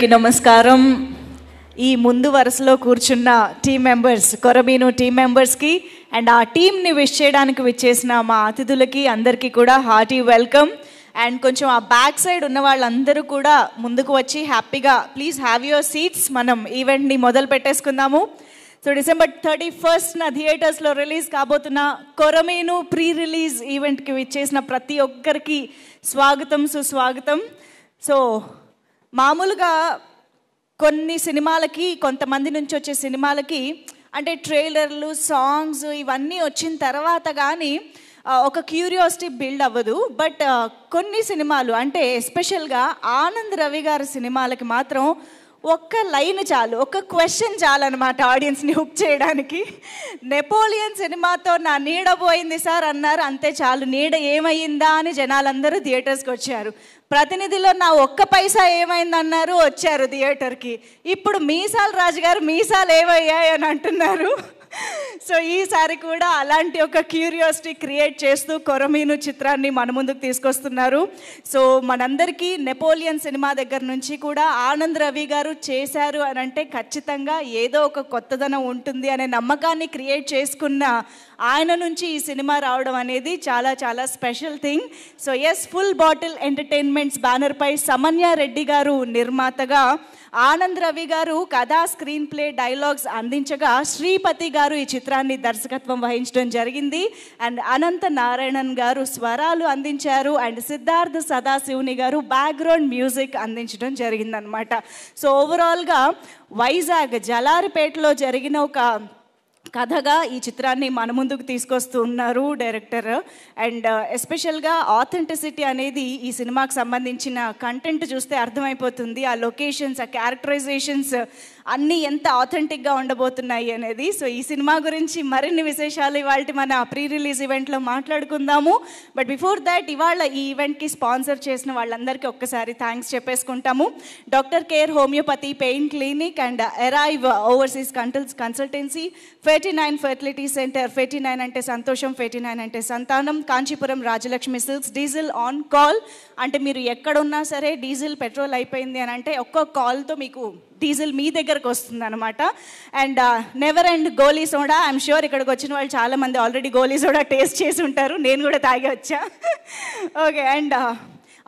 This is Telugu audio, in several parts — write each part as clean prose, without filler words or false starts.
అందరికీ నమస్కారం. ఈ ముందు వరుసలో కూర్చున్న టీం మెంబర్స్, కొరమీను టీం మెంబర్స్కి అండ్ ఆ టీంని విష్ చేయడానికి విచ్చేసిన మా అతిథులకి అందరికీ కూడా హార్టీ వెల్కమ్. అండ్ కొంచెం ఆ బ్యాక్ సైడ్ ఉన్న వాళ్ళందరూ కూడా ముందుకు వచ్చి హ్యాపీగా ప్లీజ్ హ్యావ్ యువర్ సీట్స్. మనం ఈవెంట్ని మొదలు పెట్టేసుకుందాము. సో December 31st థియేటర్స్లో రిలీజ్ కాబోతున్న కొరమీను ప్రీ రిలీజ్ ఈవెంట్కి విచ్చేసిన ప్రతి ఒక్కరికి స్వాగతం, సుస్వాగతం. సో మామూలుగా కొన్ని సినిమాలకి, కొంతమంది నుంచి వచ్చే సినిమాలకి అంటే ట్రైలర్లు, సాంగ్స్ ఇవన్నీ వచ్చిన తర్వాత కానీ ఒక క్యూరియాసిటీ బిల్డ్ అవ్వదు. బట్ కొన్ని సినిమాలు అంటే ఎస్పెషల్గా ఆనంద్ రవి గారి సినిమాలకి మాత్రం ఒక్క లైన్ చాలు, ఒక్క క్వశ్చన్ చాలు అనమాట ఆడియన్స్ని హుక్ చేయడానికి. నెపోలియన్ సినిమాతో నా నీడ పోయింది సార్ అన్నారు, అంతే చాలు. నీడ ఏమైందా అని జనాలందరూ థియేటర్స్కి వచ్చారు. ప్రతినిధిలో నా ఒక్క పైసా ఏమైందన్నారు, వచ్చారు థియేటర్కి. ఇప్పుడు మీసాలు రాజు గారు మీసాలు ఏమయ్యాయి అని అంటున్నారు. సో ఈసారి కూడా అలాంటి ఒక క్యూరియాసిటీ క్రియేట్ చేస్తూ కొరమీను చిత్రాన్ని మన ముందుకు తీసుకొస్తున్నారు. సో మనందరికీ నెపోలియన్ సినిమా దగ్గర నుంచి కూడా ఆనంద్ రవి గారు చేశారు అని అంటే ఖచ్చితంగా ఏదో ఒక కొత్తదనం ఉంటుంది అనే నమ్మకాన్ని క్రియేట్ చేసుకున్న ఆయన నుంచి ఈ సినిమా రావడం అనేది చాలా చాలా special thing. So yes, full bottle entertainments బ్యానర్పై సమన్య రెడ్డి గారు నిర్మాతగా, ఆనంద్ రవి గారు కథా, స్క్రీన్ ప్లే, డైలాగ్స్ అందించగా శ్రీపతి గారు ఈ చిత్రాన్ని దర్శకత్వం వహించడం జరిగింది. అండ్ అనంత నారాయణన్ గారు స్వరాలు అందించారు. అండ్ సిద్ధార్థ సదాశివుని గారు బ్యాక్గ్రౌండ్ మ్యూజిక్ అందించడం జరిగిందనమాట. సో ఓవరాల్గా వైజాగ్ జలారిపేటలో జరిగిన ఒక కథగా ఈ చిత్రాన్ని మన ముందుకు తీసుకొస్తూ ఉన్నారు డైరెక్టర్. అండ్ ఎస్పెషల్గా ఆథెంటిసిటీ అనేది ఈ సినిమాకి సంబంధించిన కంటెంట్ చూస్తే అర్థమైపోతుంది. ఆ లొకేషన్స్, ఆ క్యారెక్టరైజేషన్స్ అన్నీ ఎంత ఆథెంటిక్గా ఉండబోతున్నాయి అనేది. సో ఈ సినిమా గురించి మరిన్ని విశేషాలు ఇవాళ మన ప్రీ రిలీజ్ ఈవెంట్లో మాట్లాడుకుందాము. బట్ బిఫోర్ దాట్ ఇవాళ ఈ ఈవెంట్కి స్పాన్సర్ చేసిన వాళ్ళందరికీ ఒక్కసారి థ్యాంక్స్ చెప్పేసుకుంటాము. Doctor care homeopathy pain clinic and arrive overseas consultancy, 49 fertility centre, 49 అంటే సంతోషం, 49 అంటే సంతానం, Kanchipuram Rajalakshmi silks, diesel on call అంటే మీరు ఎక్కడున్నా సరే డీజిల్, పెట్రోల్ అయిపోయింది అని అంటే ఒక్క కాల్తో మీకు డీజిల్ మీ దగ్గరకు వస్తుంది అనమాట. And never and Goli soda, I'm sure ఇక్కడికి వచ్చిన వాళ్ళు చాలామంది ఆల్రెడీ గోలీ సోడా టేస్ట్ చేసి ఉంటారు, నేను కూడా తాగి వచ్చా. Okay. And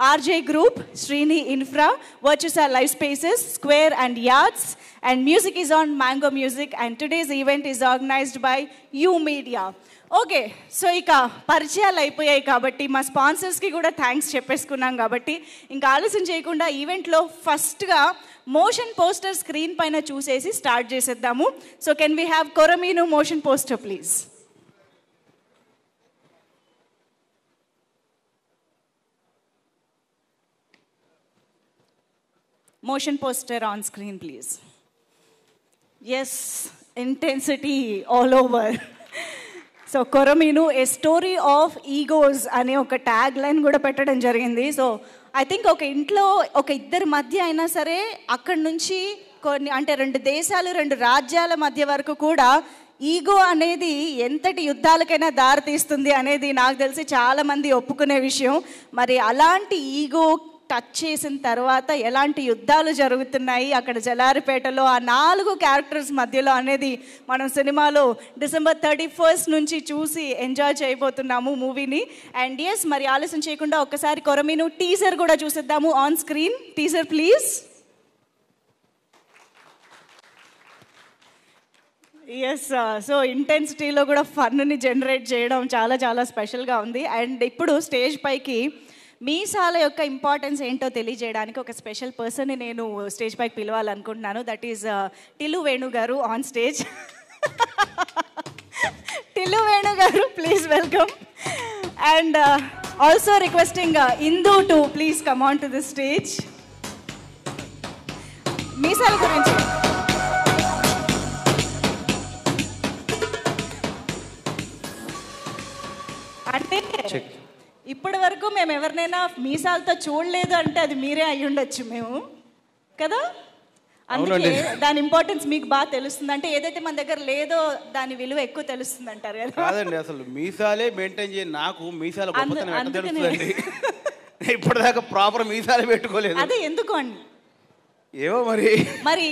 RJ group, Srini infra, Virtusa life spaces, square and yards, and music is on Mango Music, and today's event is organized by You Media. Okay, so ఇక పరిచయాలు అయిపోయాయి కాబట్టి మా స్పాన్సర్స్కి కూడా థ్యాంక్స్ చెప్పేసుకున్నాం కాబట్టి ఇంకా ఆలస్యం చేయకుండా ఈవెంట్లో ఫస్ట్గా మోషన్ పోస్టర్ స్క్రీన్ పైన చూసేసి స్టార్ట్ చేసేద్దాము. So can we have Korameenu motion poster please? Motion poster on screen please. Yes, intensity all over. So Korameenu a story of egos అనే ఒక ట్యాగ్ లైన్ కూడా పెట్టడం జరిగింది. సో ఐ థింక్ ఒక ఇంట్లో ఒక ఇద్దరి మధ్య అయినా సరే అక్కడి నుంచి కొన్ని అంటే 2 దేశాలు, 2 రాజ్యాల మధ్య వరకు కూడా ఈగో అనేది ఎంతటి యుద్ధాలకైనా దారితీస్తుంది అనేది నాకు తెలిసి చాలామంది ఒప్పుకునే విషయం. మరి అలాంటి ఈగో టచ్ చేసిన తర్వాత ఎలాంటి యుద్ధాలు జరుగుతున్నాయి అక్కడ జలారిపేటలో ఆ 4 క్యారెక్టర్స్ మధ్యలో అనేది మనం సినిమాలో December 31st నుంచి చూసి ఎంజాయ్ చేయబోతున్నాము మూవీని. అండ్ ఎస్, మరి ఆలస్యం చేయకుండా ఒక్కసారి కొరమీను టీజర్ కూడా చూసేద్దాము on screen. Teaser please. Yes, so ఇంటెన్సిటీలో కూడా ఫన్ని జనరేట్ చేయడం చాలా చాలా స్పెషల్గా ఉంది. అండ్ ఇప్పుడు స్టేజ్ పైకి మీసాల యొక్క ఇంపార్టెన్స్ ఏంటో తెలియజేయడానికి ఒక స్పెషల్ పర్సన్ని నేను స్టేజ్ పైకి పిలవాలనుకుంటున్నాను. దట్ ఈజ్ టిల్లు వేణు గారు ఆన్ స్టేజ్. టిల్లు వేణు గారు, please welcome. And also requesting Indu to please come on to the stage. మీసాల గురించి అంటే ఇప్పటి వరకు మేము ఎవరినైనా మీసాలతో చూడలేదు అంటే అది మీరే అయ్యి ఉండొచ్చు మేము కదా. అందుకే దాని ఇంపార్టెన్స్ మీకు బాగా తెలుస్తుంది. అంటే ఏదైతే మన దగ్గర లేదో దాని విలువ ఎక్కువ తెలుస్తుంది అంటారు కదా. కాదండి, అసలు మీసాలే మెయింటైన్ చేయ నాకు మీసాల గొప్పతనం ఎట్లా తెలుస్తుందండి? ఇప్పటిదాకా ప్రాపర్ మీసాలే పెట్టుకోలేదు. అదే ఎందుకు అండి ఏమో మరి మరి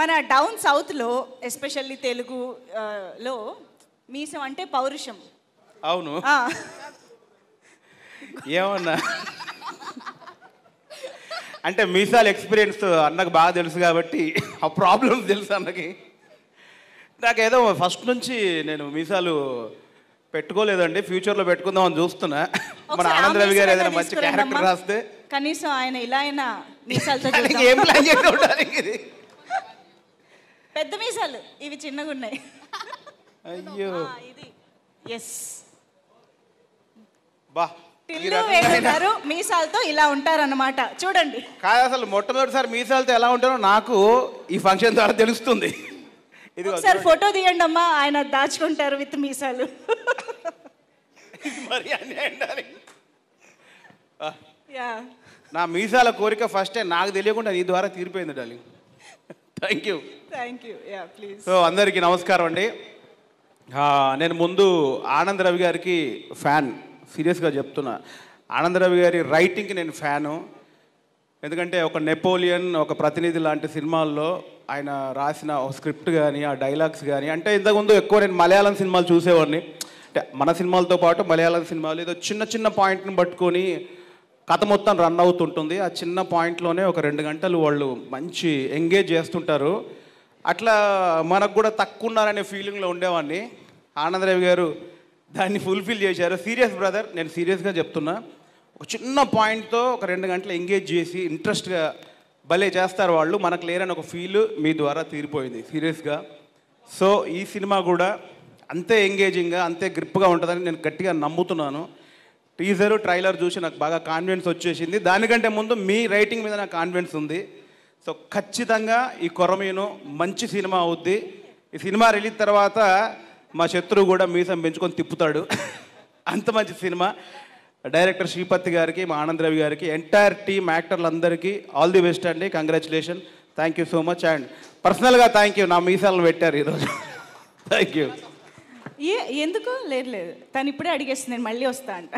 మన డౌన్ సౌత్లో ఎస్పెషల్లీ తెలుగు లో మీసం అంటే పౌరుషం. అవును, ఏమన్నా అంటే మీసాల ఎక్స్పీరియన్స్ అన్నకు బాగా తెలుసు కాబట్టి ఆ ప్రాబ్లమ్స్ తెలుసు అన్నకి. నాకేదో ఫస్ట్ నుంచి నేను మీసాలు పెట్టుకోలేదండి, ఫ్యూచర్లో పెట్టుకుందామని చూస్తున్నా. మన ఆనంద్ రవి గారు ఏదైనా మంచి క్యారెక్టర్ రాస్తే కనీసం ఆయన ఇలా అయినా మీసాలతో ఏం ప్లాన్ చేసి ఉండాలి. పెద్ద మీసాలు ఇవి చిన్నగా ఉన్నాయి. అయ్యో ఇది ఎస్ బా గారు మీసాలతో ఇలా ఉంటారన్నమాట. చూడండి, కాదు అసలు మొట్టమొదటిసారి మీసాలతో ఎలా ఉంటారో నాకు ఈ ఫంక్షన్ ద్వారా తెలుస్తుంది. ఇది ఒకసారి ఫోటో తీయండి అమ్మా, ఆయన దాచుకుంటారు విత్ మీసాలు. నా మీసాల కోరిక ఫస్టే నాకు తెలియకుండా నీ ద్వారా తీరిపోయింది డార్లింగ్. Thank you. సో అందరికీ నమస్కారం అండి. నేను ముందు ఆనంద్ రవి గారికి ఫ్యాన్, సీరియస్గా చెప్తున్నా. ఆనంద్ రవి గారి రైటింగ్కి నేను ఫ్యాను. ఎందుకంటే ఒక నెపోలియన్, ఒక ప్రతినిధి లాంటి సినిమాల్లో ఆయన రాసిన ఒక స్క్రిప్ట్ కానీ ఆ డైలాగ్స్ కానీ, అంటే ఇంతకుముందు ఎక్కువ నేను మలయాళం సినిమాలు చూసేవాడిని. అంటే మన సినిమాలతో పాటు మలయాళం సినిమాలు ఏదో చిన్న చిన్న పాయింట్ని పట్టుకొని కథ మొత్తం రన్ అవుతుంటుంది. ఆ చిన్న పాయింట్లోనే ఒక 2 గంటలు వాళ్ళు మంచి ఎంగేజ్ చేస్తుంటారు. అట్లా మనకు కూడా తక్కువ ఉన్నారనే ఫీలింగ్లో ఉండేవాడిని. ఆనంద్ రవి గారు దాన్ని ఫుల్ఫిల్ చేశారు. సీరియస్ బ్రదర్, నేను సీరియస్గా చెప్తున్నా. ఒక చిన్న పాయింట్తో ఒక 2 గంటలు ఎంగేజ్ చేసి ఇంట్రెస్ట్గా భలే చేస్తారు వాళ్ళు. మనకు లేరని ఒక ఫీల్ మీ ద్వారా తీరిపోయింది సీరియస్గా. సో ఈ సినిమా కూడా అంతే ఎంగేజింగ్గా, అంతే గ్రిప్గా ఉంటుందని నేను గట్టిగా నమ్ముతున్నాను. టీజరు ట్రైలర్ చూసి నాకు బాగా కాన్ఫిడెన్స్ వచ్చేసింది. దానికంటే ముందు మీ రైటింగ్ మీద నాకు కాన్ఫిడెన్స్ ఉంది. సో ఖచ్చితంగా ఈ కొరమీను మంచి సినిమా అవుద్ది. ఈ సినిమా రిలీజ్ తర్వాత మా శత్రువు కూడా మీసం పెంచుకొని తిప్పుతాడు. అంత మంచి సినిమా. డైరెక్టర్ శ్రీపతి గారికి, మా ఆనంద్ రవి గారికి, ఎంటైర్ టీమ్ యాక్టర్లందరికీ ఆల్ ది బెస్ట్ అండి. Congratulation. Thank you so much. And పర్సనల్గా థ్యాంక్ యూ, నా మీసాలను పెట్టారు ఈరోజు. Thank you. ఎందుకు లేదు, తను ఇప్పుడే అడిగేస్తుంది, నేను మళ్ళీ వస్తా అంట.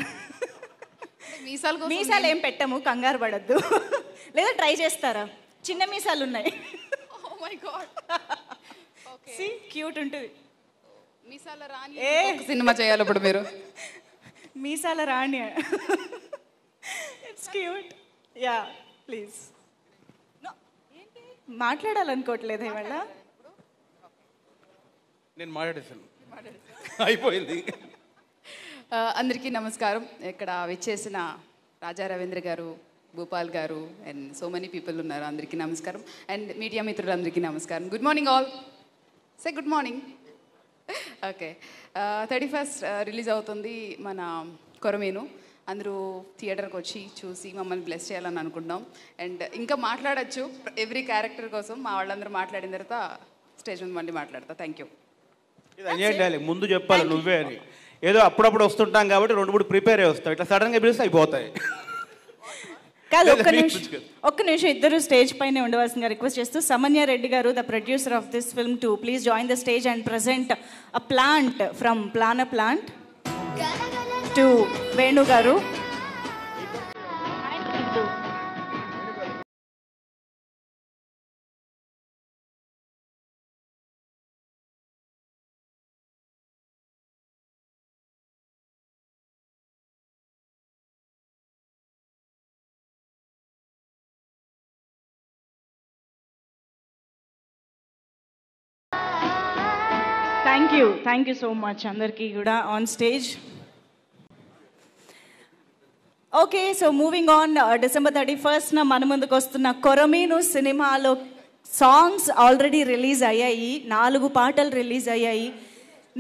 మీసాలు ఏం పెట్టము, కంగారు పడద్దు. లేదా ట్రై చేస్తారా? చిన్న మీసాలు ఉన్నాయి. క్యూట్ ఉంటుంది. మీసాల రాణి సినిమా చేయాలి ఇప్పుడు మీరు. మీసాల రాణి. It's cute. Yeah please. మాట్లాడాలనుకోవట్లేదు ఇవాళ. నేను మాట్లాడేసాను, అయిపోయింది. అందరికీ నమస్కారం. ఇక్కడ విచ్చేసిన రాజా రవీంద్ర గారు, భూపాల్ గారు అండ్ సో మెనీ పీపుల్ ఉన్నారు. అందరికీ నమస్కారం. అండ్ మీడియా మిత్రులందరికీ నమస్కారం. Good morning all. Say good morning. Okay, 31st release అవుతుంది మన కొరమీను. అందరూ థియేటర్కి వచ్చి చూసి మమ్మల్ని బ్లెస్ చేయాలని అనుకుంటాం. అండ్ ఇంకా మాట్లాడచ్చు ఎవ్రీ క్యారెక్టర్ కోసం. మా వాళ్ళందరూ మాట్లాడిన తర్వాత స్టేజ్ మీద మళ్ళీ మాట్లాడతా. Thank you. ముందు చెప్పాలి నువ్వే అని. ఏదో అప్పుడప్పుడు వస్తుంటాం కాబట్టి 2-3 ప్రిపేర్ అయ్యి వస్తాయి. ఇట్లా సడన్గా పిలిస్తే అయిపోతాయి. కాదు, ఒక్క నిమిషం ఇద్దరు స్టేజ్ పైన ఉండవలసిందిగా రిక్వెస్ట్ చేస్తూ, సమన్య రెడ్డి గారు, the producer of this film, to please join the stage and present a plant from plan plant to Venu గారు. థ్యాంక్ యూ సో మచ్ అందరికీ కూడా on stage. Okay, so moving on. December 31st మన ముందుకు వస్తున్న కొరమీను సినిమాలో సాంగ్స్ ఆల్రెడీ రిలీజ్ అయ్యాయి. 4 పాటలు రిలీజ్ అయ్యాయి.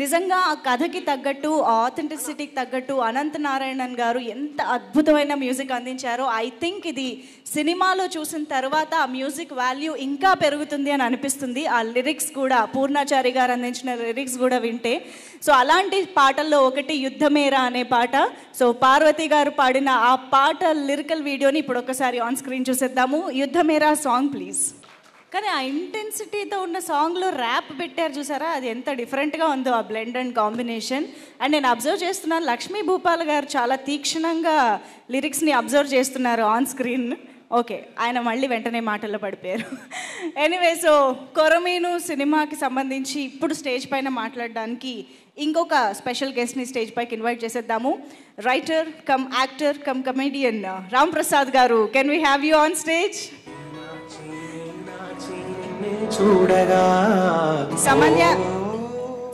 నిజంగా ఆ కథకి తగ్గట్టు, ఆథెంటిసిటీకి తగ్గట్టు అనంత నారాయణన్ గారు ఎంత అద్భుతమైన మ్యూజిక్ అందించారో. ఐ థింక్ ఇది సినిమాలో చూసిన తర్వాత ఆ మ్యూజిక్ వాల్యూ ఇంకా పెరుగుతుంది అని అనిపిస్తుంది. ఆ లిరిక్స్ కూడా, పూర్ణాచారి గారు అందించిన లిరిక్స్ కూడా వింటే. సో అలాంటి పాటల్లో ఒకటి యుద్ధమేరా అనే పాట. సో పార్వతి గారు పాడిన ఆ పాట లిరికల్ వీడియోని ఇప్పుడు ఒకసారి ఆన్ స్క్రీన్ చూసేద్దాము. యుద్ధమేరా సాంగ్ ప్లీజ్. కానీ ఆ ఇంటెన్సిటీతో ఉన్న సాంగ్లో ర్యాప్ పెట్టారు చూసారా, అది ఎంత డిఫరెంట్గా ఉందో ఆ బ్లెండ్ అండ్ కాంబినేషన్. అండ్ నేను అబ్జర్వ్ చేస్తున్నాను, లక్ష్మీ భూపాల్ గారు చాలా తీక్షణంగా లిరిక్స్ని అబ్జర్వ్ చేస్తున్నారు ఆన్ స్క్రీన్. ఓకే, ఆయన మళ్ళీ వెంటనే మాటల్లో పడిపోయారు. ఎనీవే, సో కొరమీను సినిమాకి సంబంధించి ఇప్పుడు స్టేజ్ పైన మాట్లాడడానికి ఇంకొక స్పెషల్ గెస్ట్ని స్టేజ్ పైకి ఇన్వైట్ చేసేద్దాము. Writer cum actor cum comedian Ram Prasad గారు, can we have you on stage?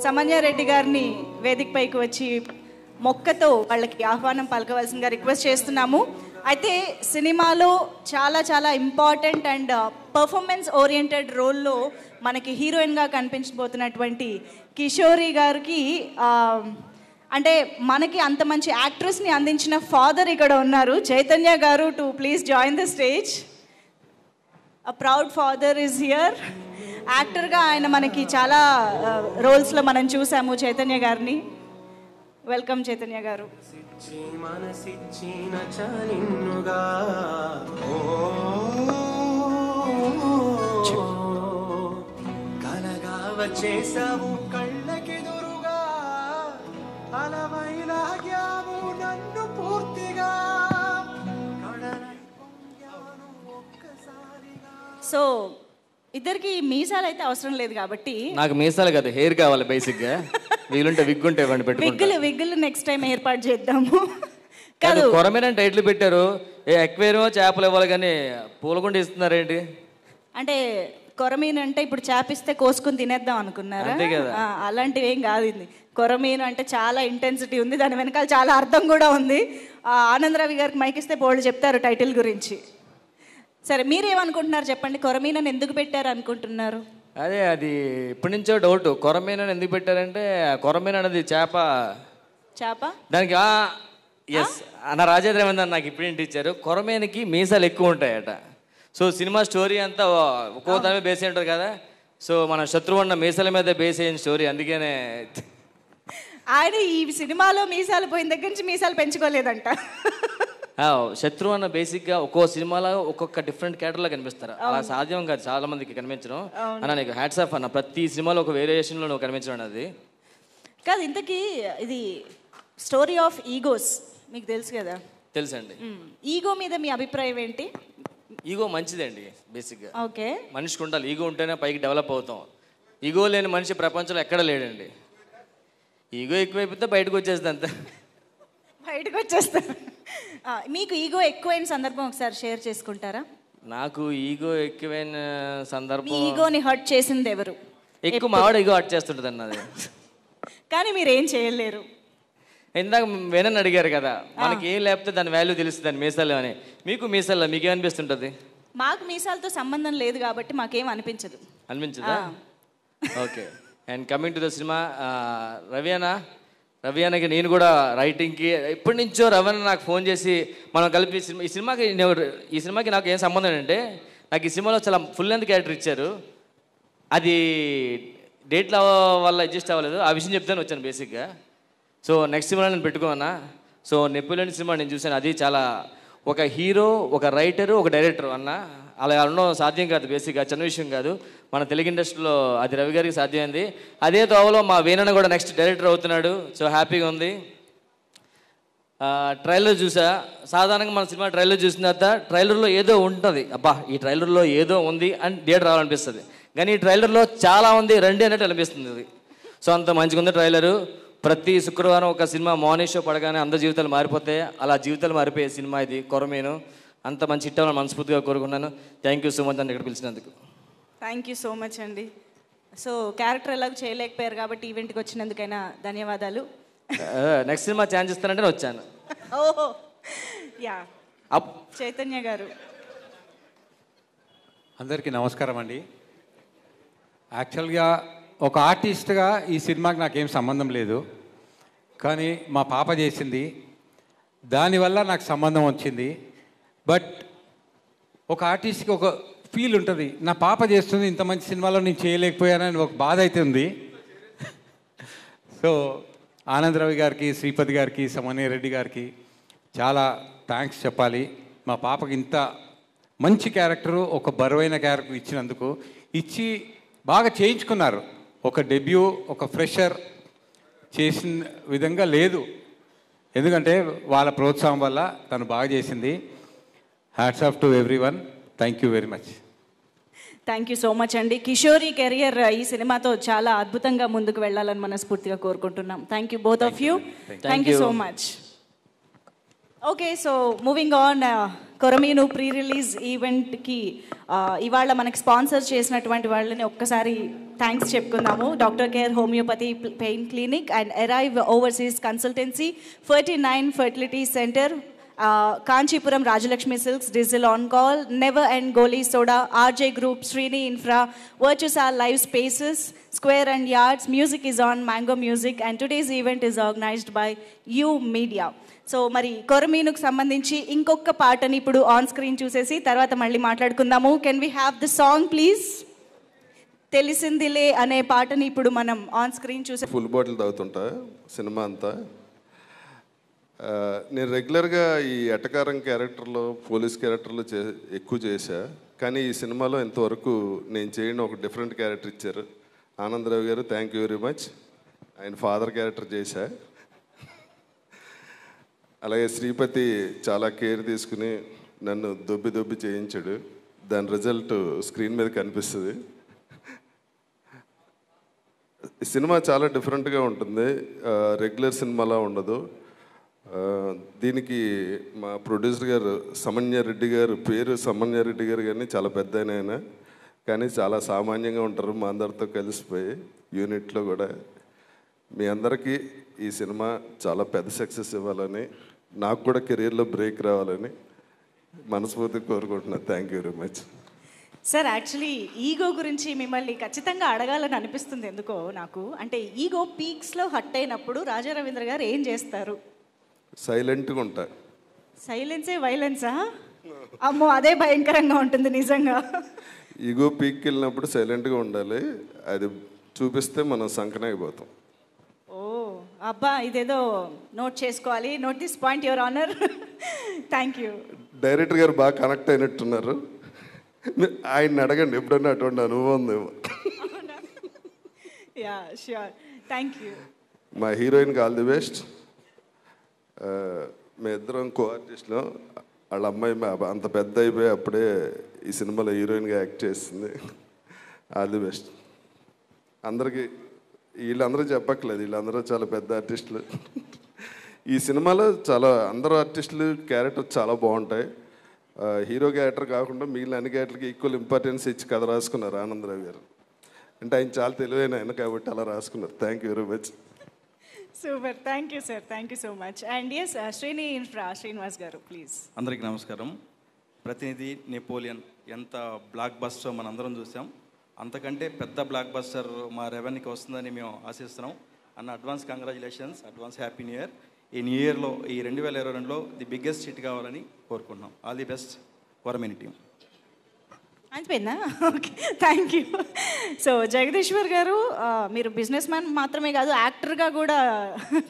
Samanya Reddy గారిని వేదిక పైకి వచ్చి మొక్కతో వాళ్ళకి ఆహ్వానం పలకవలసిందిగా రిక్వెస్ట్ చేస్తున్నాము. అయితే సినిమాలో చాలా చాలా ఇంపార్టెంట్ అండ్ పర్ఫార్మెన్స్ ఓరియంటెడ్ రోల్లో మనకి హీరోయిన్గా కనిపించబోతున్నటువంటి కిషోరి గారికి అంటే మనకి అంత మంచి యాక్ట్రెస్ని అందించిన ఫాదర్ ఇక్కడ ఉన్నారు, చైతన్య గారు, to please join the stage. A proud father is here. యాక్టర్గా ఆయన మనకి చాలా రోల్స్లో మనం చూసాము చైతన్య గారిని. వెల్కమ్ చైతన్య గారు. చేసావు కళ్ళకెదురుగా అలవైలాగ్యావు నన్ను పూర్తిగా. సో ఇద్దరికి మీసాలు అయితే అవసరం లేదు కాబట్టి, నాకు మీసాలు కాదు హెయిర్ కావాలి బేసిక్గా. వీలుంటే విగ్ ఉంటే ఇవ్వండి, విగ్గులు నెక్స్ట్ టైం ఏర్పాటు చేద్దాము. కాదు కొరమీన టైటిల్ పెట్టారు, ఎక్వేరియం చేపలు ఇవ్వాలి కానీ పూలకుండా ఇస్తున్నారేంటి? అంటే కొరమీను అంటే ఇప్పుడు చేపిస్తే కోసుకుని తినేద్దాం అనుకున్నారా? అలాంటివి ఏం కాదు. ఇది కొరమీను అంటే చాలా ఇంటెన్సిటీ ఉంది, దాని వెనకాల చాలా అర్థం కూడా ఉంది. ఆనంద్ రవి గారికి మైక్ ఇస్తే బోల్డ్ చెప్తారు టైటిల్ గురించి. సరే, మీరేమనుకుంటున్నారు చెప్పండి, కొరమీనని ఎందుకు పెట్టారు అనుకుంటున్నారు? అదే అది ఇప్పటి నుంచో డౌట్, కొరమీనని ఎందుకు పెట్టారంటే కొరమీన అనేది చేప దానికి ఎస్ అన్న రాజేంద్ర రవీంద్ర నాకు ఇప్పుడు ఏంటి ఇచ్చారు, కొరమీనకి మీసాలు ఎక్కువ ఉంటాయట. సో సినిమా స్టోరీ అంతా ఒక్కో దాని మీద బేస్ అయి ఉంటుంది కదా. సో మన శత్రువన్న మీసాల మీద బేస్ అయిన స్టోరీ, అందుకనే ఆయన ఈ సినిమాలో మీసాలు పోయిన దగ్గర నుంచి మీసాలు పెంచుకోలేదంట. శత్రు అన్న బేసిక్గా ఒక్కో సినిమాలో ఒక్కొక్క డిఫరెంట్ క్యారెక్టర్లో కనిపిస్తారు. అలా సాధ్యం కాదు చాలా మందికి కనిపించడం. అన్న నీకు హ్యాట్స్ ఆఫ్ అన్న, ప్రతి సినిమాలో ఒక వేరియేషన్లో నువ్వు కనిపించడం అది కాదు. ఇంతకీ ఇది స్టోరీ ఆఫ్ ఈగోస్ మీకు తెలుసు కదా? తెలుసండి. ఈగో మీద మీ అభిప్రాయం ఏంటి? ఈగో మంచిదండి బేసిక్గా. ఓకే, మనిషికి ఉండాలి. ఈగో ఉంటేనే పైకి డెవలప్ అవుతాం. ఈగో లేని మనిషి ప్రపంచంలో ఎక్కడ లేడండి. ఈగో ఎక్కువైపోతే బయటకు వచ్చేస్తుంది, అంతే. బయటకు వచ్చేస్తారు. మీకు ఈగో ఎక్కువైన సందర్భం ఒకసారి షేర్ చేసుకుంటారా? నాకు ఈగో ఎక్కువైన సందర్భం, ఈగోని హర్ట్ చేసింది ఎవరు? ఎక్కువ మావాడు ఈగో హర్ట్ చేస్తుంటుంది అన్నది. కానీ మీరు ఏం చేయలేరు. ఇందాక వేనని అడిగారు కదా, మనకి ఏం లేకపోతే దాని వాల్యూ తెలుస్తుంది అని మీసాలు అని. మీకు మీసాల్లో మీకేమనిపిస్తుంటుంది? మాకు మీసాలతో సంబంధం లేదు కాబట్టి మాకేం అనిపించదు. అనిపించదా? Okay. And coming to the cinema, Ravi అన్నకి నేను కూడా రైటింగ్కి ఎప్పటి నుంచో రవి అన్న నాకు ఫోన్ చేసి మనం కలిపి ఈ సినిమాకి నాకు ఏం సంబంధం అంటే, నాకు ఈ సినిమాలో చాలా ఫుల్ లెంత్ క్యారెక్టర్ ఇచ్చారు, అది డేట్ల వల్ల అడ్జస్ట్ అవ్వలేదు. ఆ విషయం చెప్తాను వచ్చాను బేసిక్గా. సో నెక్స్ట్ సినిమా నేను పెట్టుకున్నా. సో నెపోలియన్ సినిమా నేను చూశాను, అది చాలా ఒక హీరో, ఒక రైటరు, ఒక డైరెక్టర్ అన్న అలా ఉండడం సాధ్యం కాదు. బేసిక్గా చిన్న విషయం కాదు. మన తెలుగు ఇండస్ట్రీలో అది రవి గారికి సాధ్యమైంది. అదే తోవలో మా వేణన్న కూడా నెక్స్ట్ డైరెక్టర్ అవుతున్నాడు. సో హ్యాపీగా ఉంది. ట్రైలర్ చూసా. సాధారణంగా మన సినిమా ట్రైలర్ చూసిన తర్వాత ట్రైలర్లో ఏదో ఉంటుంది, అబ్బా ఈ ట్రైలర్లో ఏదో ఉంది అని థియేటర్ రావాలనిపిస్తుంది. కానీ ఈ ట్రైలర్లో చాలా ఉంది రండి అన్నట్టు అనిపిస్తుంది అది. సో అంత మంచిగా ఉంది ట్రైలరు. ప్రతి శుక్రవారం ఒక సినిమా మార్నింగ్ షో పడగానే అందరి జీవితాలు మారిపోతాయి, అలా జీవితాలు మారిపోయే సినిమా ఇది కొరమీను. అంత మంచి హిట్ అవ్వాలని మనస్ఫూర్తిగా కోరుకున్నాను. థ్యాంక్ యూ సో మచ్ అని ఇక్కడ పిలిచినందుకు. థ్యాంక్ యూ సో మచ్ అండి. సో క్యారెక్టర్ ఎలాగ చేయలేకపోయారు కాబట్టి ఈవెంట్కి వచ్చినందుకైనా ధన్యవాదాలు. నెక్స్ట్ సినిమా ఛాన్స్ ఇస్తానంటే వచ్చాను. ఓహో యా. చైతన్య గారు. అందరికీ నమస్కారం అండి. యాక్చువల్గా ఒక ఆర్టిస్ట్గా ఈ సినిమాకి నాకేం సంబంధం లేదు, కానీ మా పాప చేసింది, దానివల్ల నాకు సంబంధం వచ్చింది. బట్ ఒక ఆర్టిస్ట్కి ఒక ఫీల్ ఉంటుంది, నా పాప చేస్తుంది ఇంత మంచి సినిమాలో నేను చేయలేకపోయానని ఒక బాధ అయితే ఉంది. సో ఆనంద్ రవి గారికి, శ్రీపతి గారికి, సమన్య రెడ్డి గారికి చాలా థ్యాంక్స్ చెప్పాలి. మా పాపకి ఇంత మంచి క్యారెక్టరు, ఒక బరువైన క్యారెక్టర్ ఇచ్చినందుకు, ఇచ్చి బాగా చేయించుకున్నారు. ఒక డెబ్యూ, ఒక ఫ్రెషర్ చేసిన విధంగా లేదు, ఎందుకంటే వాళ్ళ ప్రోత్సాహం వల్ల తను బాగా చేసింది. Hats off to everyone. Thank you very much. Thank you so much అండి. కిషోరి కెరియర్ ఈ సినిమాతో చాలా అద్భుతంగా ముందుకు వెళ్ళాలని మనస్ఫూర్తిగా కోరుకుంటున్నాం. Thank you both of you. Thank you so much. Okay, so moving on, Korameenu pre release ఈవెంట్కి ఇవాళ మనకి స్పాన్సర్ చేసినటువంటి వాళ్ళని ఒక్కసారి థ్యాంక్స్ చెప్పుకుందాము. Doctor care homeopathy pain clinic and arrive overseas consultancy, 49 fertility centre, Kanchipuram Rajalakshmi silks, diesel on call, never and Goli soda, RJ group, Srini infra, Virtusa live spaces, square and yards, music is on mango music and today's event is organised by you media. So మరి కొరమీనుకు సంబంధించి ఇంకొక పాటని ఇప్పుడు ఆన్ స్క్రీన్ చూసేసి తర్వాత మళ్ళీ మాట్లాడుకుందాము. Can we have the song please? తెలిసిందిలే అనే పాటని ఇప్పుడు మనం ఆన్ స్క్రీన్ చూసే. ఫుల్ బాటిల్ తాగుతుంటా సినిమా అంతా. నేను రెగ్యులర్గా ఈ ఎటకారం క్యారెక్టర్లో, పోలీస్ క్యారెక్టర్లో ఎక్కువ చేశా. కానీ ఈ సినిమాలో ఇంతవరకు నేను చేయని ఒక డిఫరెంట్ క్యారెక్టర్ ఇచ్చారు ఆనందరావు గారు. Thank you very much. ఆయన ఫాదర్ క్యారెక్టర్ చేశా. అలాగే శ్రీపతి చాలా కేర్ తీసుకుని నన్ను దొబ్బి చేయించాడు. దాని రిజల్ట్ స్క్రీన్ మీద కనిపిస్తుంది. సినిమా చాలా డిఫరెంట్గా ఉంటుంది, రెగ్యులర్ సినిమాలా ఉండదు. దీనికి మా ప్రొడ్యూసర్ గారు సమన్య రెడ్డి గారు, పేరు సమన్య రెడ్డి గారు కానీ చాలా పెద్ద ఆయన, కానీ చాలా సామాన్యంగా ఉంటారు. మా అందరితో కలిసిపోయి యూనిట్లో కూడా. మీ అందరికీ ఈ సినిమా చాలా పెద్ద సక్సెస్ ఇవ్వాలని, నాకు కూడా కెరీర్లో బ్రేక్ రావాలని మనస్ఫూర్తిగా కోరుకుంటున్నాను. Thank you very much. Sir, actually ego గురించి మిమ్మల్ని ఖచ్చితంగా అడగాలని అనిపిస్తుంది ఎందుకో నాకు. అంటే ఈగో పీక్స్లో హట్ అయినప్పుడు రాజా రవీంద్ర గారు ఏం చేస్తారు? సైలెంట్గా ఉంటా. సైలెన్సే వైలెన్సా? అమ్మో, అదే భయంకరంగా ఉంటుంది నిజంగా. ఈగో పీక్కి వెళ్ళినప్పుడు సైలెంట్గా ఉండాలి. అది చూపిస్తే మనం సంకనాగిపోతాం. ఓ అబ్బా, ఇదేదో నోట్ చేసుకోవాలి. Note this point your honour. Thank you. Director గారు బాగా కనెక్ట్ అయినట్టున్నారు. ఆయన్ని అడగండి, ఎప్పుడన్నా అటువంటి అనుభవం ఉందేమో. Yeah sure, thank you. మా హీరోయిన్కి ఆల్ ది బెస్ట్. మీ ఇద్దరం కో ఆర్టిస్ట్లో. వాళ్ళ అమ్మాయి అంత పెద్ద అయిపోయి అప్పుడే ఈ సినిమాలో హీరోయిన్గా యాక్ట్ చేస్తుంది. ఆల్ ది బెస్ట్ అందరికీ. వీళ్ళందరూ చెప్పక్కర్లేదు, వీళ్ళందరూ చాలా పెద్ద ఆర్టిస్టులు. ఈ సినిమాలో చాలా అందరూ ఆర్టిస్టులు క్యారెక్టర్ చాలా బాగుంటాయి. హీరో క్యారెక్టర్ కాకుండా మిగిలిన అన్ని క్యారెక్టర్కి ఈక్వల్ ఇంపార్టెన్స్ ఇచ్చి కథ రాసుకున్నారు ఆనందరావు గారు. అంటే ఆయన చాలా తెలివైన ఆయన కాబట్టి అలా రాసుకున్నారు. Thank you very much. Super, thank you sir, thank you so much. And yes, Srini Infra Srinivas garu please. అందరికీ నమస్కారం. ప్రతినిధి, నెపోలియన్ ఎంత బ్లాక్ బస్టర్ మనందరం చూసాం. అంతకంటే పెద్ద బ్లాక్ బస్టర్ మా రెవెన్యూకి వస్తుందని మేము ఆశిస్తున్నాం. అన్న advance congratulations, advance happy new year. ఈ న్యూ ఇయర్లో, ఈ 2022లో ది బిగ్గెస్ట్ హిట్ కావాలని కోరుకుంటున్నాం. ఆల్ ది బెస్ట్ కొరమీను టీమ్. అయిపోయిందా? Okay, thank you. So Jagadishwar గారు, మీరు బిజినెస్ మ్యాన్ మాత్రమే కాదు, యాక్టర్గా కూడా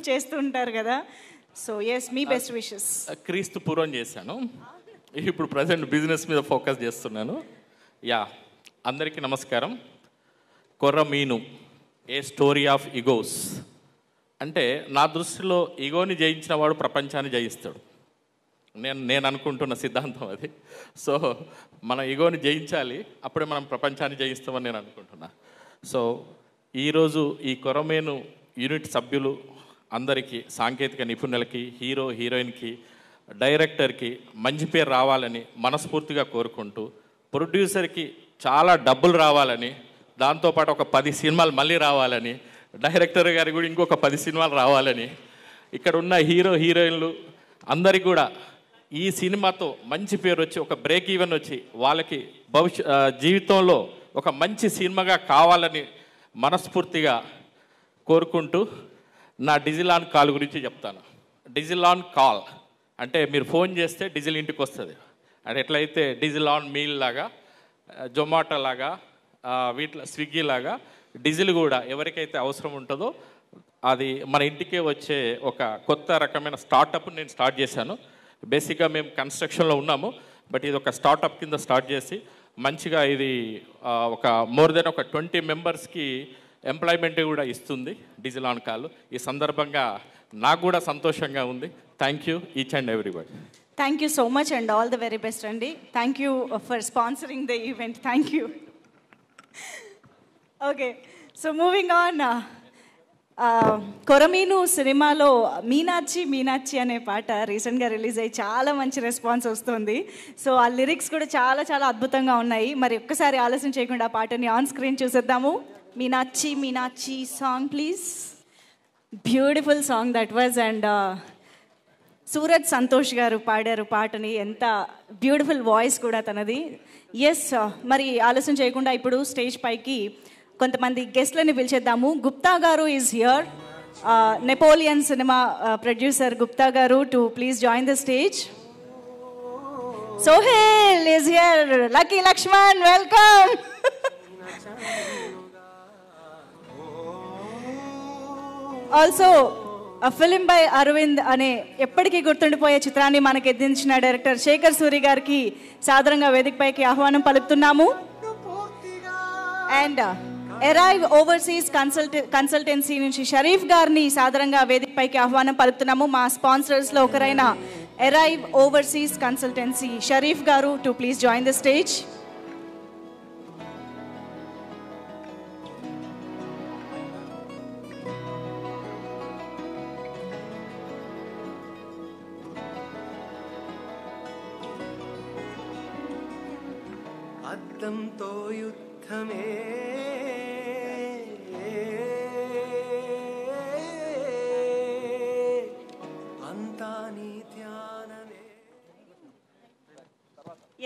చేస్తూ ఉంటారు కదా. సో ఎస్, మీ బెస్ట్ విషెస్. క్రీస్తు పూర్వం చేశాను, ఇప్పుడు ప్రజెంట్ బిజినెస్ మీద ఫోకస్ చేస్తున్నాను. యా, అందరికీ నమస్కారం. కొర్రమీను, ఏ స్టోరీ ఆఫ్ ఈగోస్. అంటే నా దృష్టిలో ఈగోని జయించిన వాడు ప్రపంచాన్ని జయిస్తాడు. నేను అనుకుంటున్న సిద్ధాంతం అది. సో మన ఈగోని జయించాలి, అప్పుడే మనం ప్రపంచాన్ని జయిస్తామని నేను అనుకుంటున్నా. సో ఈరోజు ఈ కొరమీను యూనిట్ సభ్యులు అందరికీ, సాంకేతిక నిపుణులకి, హీరో హీరోయిన్కి, డైరెక్టర్కి మంచి పేరు రావాలని మనస్ఫూర్తిగా కోరుకుంటూ, ప్రొడ్యూసర్కి చాలా డబ్బులు రావాలని, దాంతోపాటు ఒక 10 సినిమాలు మళ్ళీ రావాలని, డైరెక్టర్ గారికి కూడా ఇంకొక 10 సినిమాలు రావాలని, ఇక్కడ ఉన్న హీరో హీరోయిన్లు అందరికీ కూడా ఈ సినిమాతో మంచి పేరు వచ్చి, ఒక బ్రేక్ ఈవెన్ వచ్చి, వాళ్ళకి జీవితంలో ఒక మంచి సినిమాగా కావాలని మనస్ఫూర్తిగా కోరుకుంటూ నా డిజిల్ ఆన్ కాల్ గురించి చెప్తాను. డిజిల్ ఆన్ కాల్ అంటే మీరు ఫోన్ చేస్తే డిజిల్ ఇంటికి వస్తుంది. అంటే ఎట్లయితే డిజిల్ ఆన్ మీల్ లాగా, జొమాటో లాగా, వీటిలో స్విగ్గీ లాగా డిజిల్ కూడా ఎవరికైతే అవసరం ఉంటుందో అది మన ఇంటికే వచ్చే ఒక కొత్త రకమైన స్టార్టప్ నేను స్టార్ట్ చేశాను. బేసిక్గా మేము కన్స్ట్రక్షన్లో ఉన్నాము, బట్ ఇది ఒక స్టార్టప్ కింద స్టార్ట్ చేసి మంచిగా ఇది ఒక మోర్ దెన్ ఒక 20 మెంబర్స్కి ఎంప్లాయ్మెంట్ కూడా ఇస్తుంది డిజిల్ ఆన్ కాల్. ఈ సందర్భంగా నాకు కూడా సంతోషంగా ఉంది. Thank you each and everybody. Thank you so much and all the very best అండి. Thank you for sponsoring the event. Thank you. Okay, so moving on. Korameenu సినిమాలో మీనాక్షి మీనాక్షి అనే పాట రీసెంట్గా రిలీజ్ అయ్యి చాలా మంచి రెస్పాన్స్ వస్తుంది. సో ఆ లిరిక్స్ కూడా చాలా చాలా అద్భుతంగా ఉన్నాయి. మరి ఒక్కసారి ఆలస్యం చేయకుండా ఆ పాటని ఆన్ స్క్రీన్ చూసేద్దాము. Meenakshi Meenakshi song please. Beautiful song that was. And Suraj Santosh గారు పాడారు పాటని. ఎంత బ్యూటిఫుల్ వాయిస్ కూడా తనది. ఎస్, మరి ఆలస్యం చేయకుండా ఇప్పుడు స్టేజ్ పైకి కొంతమంది గెస్ట్లని పిలిచేద్దాము. గుప్తా గారు is here. Napoleon cinema producer Gupta గారు to please join the stage. Sohel is here. Lucky Lakshman welcome. Also film by Aravind అనే ఎప్పటికీ గుర్తుండిపోయే చిత్రాన్ని మనకి ఎదించిన డైరెక్టర్ శేఖర్ సూరి గారికి సాదరంగా వేదికపైకి ఆహ్వానం పలుకుతున్నాము. అండ్ ఎరైవ్ ఓవర్సీస్ కన్సల్టెన్సీ నుంచి షరీఫ్ గారిని సాదరంగా వేదికపైకి ఆహ్వానం పలుకుతున్నాము. మా స్పాన్సర్స్లో ఒకరైన ఎరైవ్ ఓవర్సీస్ కన్సల్టెన్సీ షరీఫ్ గారు to please join the stage. అద్దంతో యుద్ధమే అంతా నీ ధ్యానమే.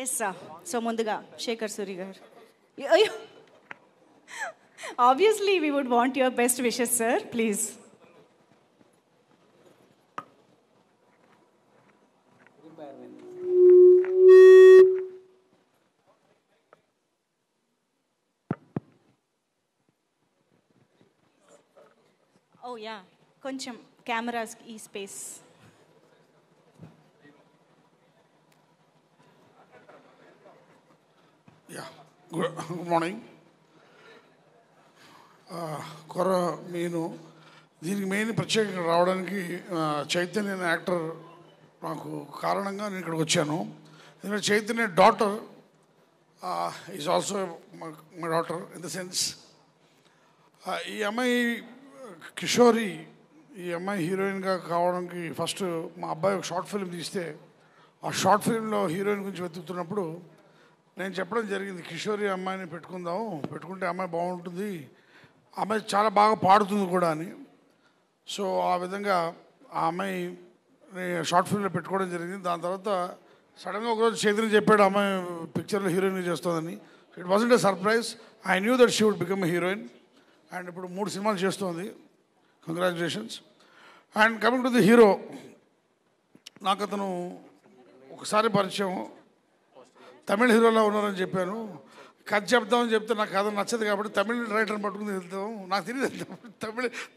Yes sir. సో ముందుగా శేఖర్ సూరి గారు. అయ్యో, obviously we would want your best wishes sir, please. Oh yeah, కొంచెం కెమెరాస్ ఈ space. Yeah, good morning. Korameenu దీనికి మెయిన్ ప్రత్యేకంగా రావడానికి చైతన్య అనే యాక్టర్ నాకు కారణంగా నేను ఇక్కడికి వచ్చాను. ఎందుకంటే Chaitanya daughter is also my daughter in the sense. ఈ అమ్మాయి కిషోరి, ఈ అమ్మాయి హీరోయిన్గా కావడానికి ఫస్ట్ మా అబ్బాయి ఒక షార్ట్ ఫిల్మ్ తీస్తే ఆ షార్ట్ ఫిల్మ్లో హీరోయిన్ గురించి వెతుకుతున్నప్పుడు నేను చెప్పడం జరిగింది, కిషోరి అమ్మాయిని పెట్టుకుంటే అమ్మాయి బాగుంటుంది, అమ్మాయి చాలా బాగా పాడుతుంది కూడా అని. సో ఆ విధంగా ఆ అమ్మాయి షార్ట్ ఫిల్మ్లో పెట్టుకోవడం జరిగింది. దాని తర్వాత సడన్గా ఒకరోజు చైతన్య చెప్పాడు అమ్మాయి పిక్చర్లో హీరోయిన్ చేస్తుందని. It wasn't a surprise. I knew that she would become a heroine. And ఇప్పుడు 3 సినిమాలు చేస్తుంది. Congratulations. And coming to the hero, నాకు అతను ఒకసారి పరిచయం, తమిళ హీరోలో ఉన్నారని చెప్పాను. కథ చెప్తామని చెప్తే నాకు కథ నచ్చదు కాబట్టి తమిళ రైటర్ని పట్టుకుని వెళ్తాం. నాకు తెలియదు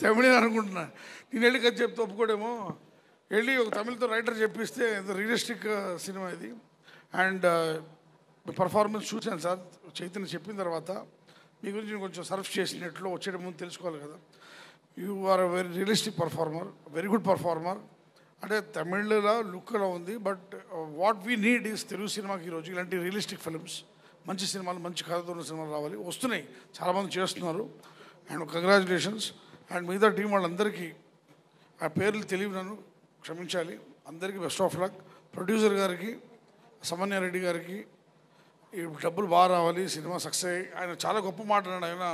తమిళే అనుకుంటున్నా. నేను వెళ్ళి కథ చెప్తే ఒప్పుకోడేమో, వెళ్ళి ఒక తమిళతో రైటర్ చెప్పిస్తే రియలిస్టిక్ సినిమా ఇది. అండ్ పర్ఫార్మెన్స్ చూశాను సార్. చైతన్య చెప్పిన తర్వాత మీ గురించి కొంచెం సర్ఫ్ చేసినట్లు వచ్చేట ముందు తెలుసుకోవాలి కదా. You are a very realistic performer, very good performer. అంటే తమిళ్లో లుక్లో ఉంది. But what we need is Telugu సినిమాకి ఈరోజు ఇలాంటి రియలిస్టిక్ ఫిల్మ్స్, మంచి సినిమాలు, మంచి కథతో ఉన్న సినిమాలు రావాలి. వస్తున్నాయి, చాలామంది చేస్తున్నారు. And congratulations. అండ్ మిగతా టీం వాళ్ళందరికీ ఆ పేర్లు తెలియదు, నన్ను క్షమించాలి. అందరికీ బెస్ట్ ఆఫ్ లక్. ప్రొడ్యూసర్ గారికి, సమన్యారెడ్డి గారికి ఈ డబ్బులు బాగా రావాలి, సినిమా సక్సెస్ అయ్యి. ఆయన చాలా గొప్ప మాట అన్నాడు. ఆయన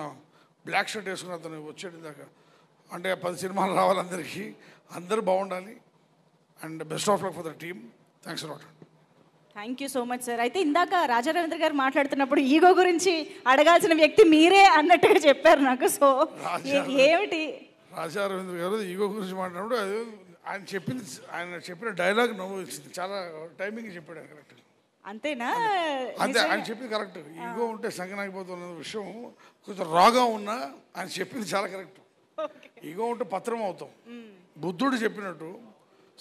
బ్లాక్ షర్ట్ వేసుకుని అతను వచ్చేటి దాకా, అంటే 10 సినిమాలు రావాలి అందరికీ, అందరూ బాగుండాలి. And best of luck for the team. Thanks lot. Thank you so much sir. అయితే ఇందాక రాజా రవీంద్ర గారు మాట్లాడుతున్నప్పుడు ఈగో గురించి అడగాల్సిన వ్యక్తి మీరే అన్నట్టుగా చెప్పారు నాకు. సో ఏమిటి రాజా రవీంద్ర గారు ఈగో గురించి మాట్లాడినప్పుడు ఆయన చెప్పిన డైలాగ్ నవ్వు వచ్చింది. చాలా టైమింగ్ చెప్పాడు ఆయన. కరెక్ట్ అంతేనా? అంతే, ఆయన చెప్పింది కరెక్ట్. ఈగో ఉంటే సంగనాగిపోతున్న విషయం కొంచెం రాగా ఉన్నా ఆయన చెప్పింది చాలా కరెక్ట్. ఈగో ఉంటే పత్రం అవుతాం. బుద్ధుడు చెప్పినట్టు,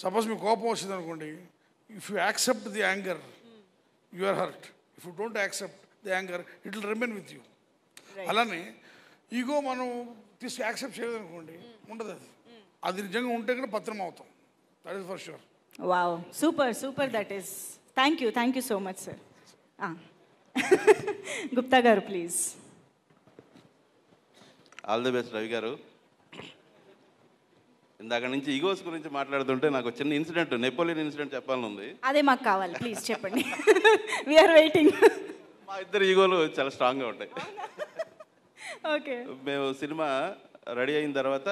సపోజ్ మీకు కోపం వచ్చింది అనుకోండి, if you accept the anger you are hurt, if you don't accept the anger it will remain with you. అలానే ఈగో మనం యాక్సెప్ట్ చేయలేదనుకోండి, ఉండదు. అది నిజంగా ఉంటే కూడా పత్రం అవుతాం. That is for sure. Wow, super super, that is. Thank you so much sir. Gupta గారు please. All the best Ravi గారు. ఇందాక నుంచి ఈగోస్ గురించి మాట్లాడుతుంటే నాకు చిన్న ఇన్సిడెంట్, నెపోలియన్ ఇన్సిడెంట్ చెప్పాలని ఉంది. అదే మాకు కావాలి, ప్లీజ్ చెప్పండి. We are waiting. మా ఇద్దరు ఈగోలు చాలా స్ట్రాంగ్గా ఉంటాయి. ఓకే. మేము సినిమా రెడీ అయిన తర్వాత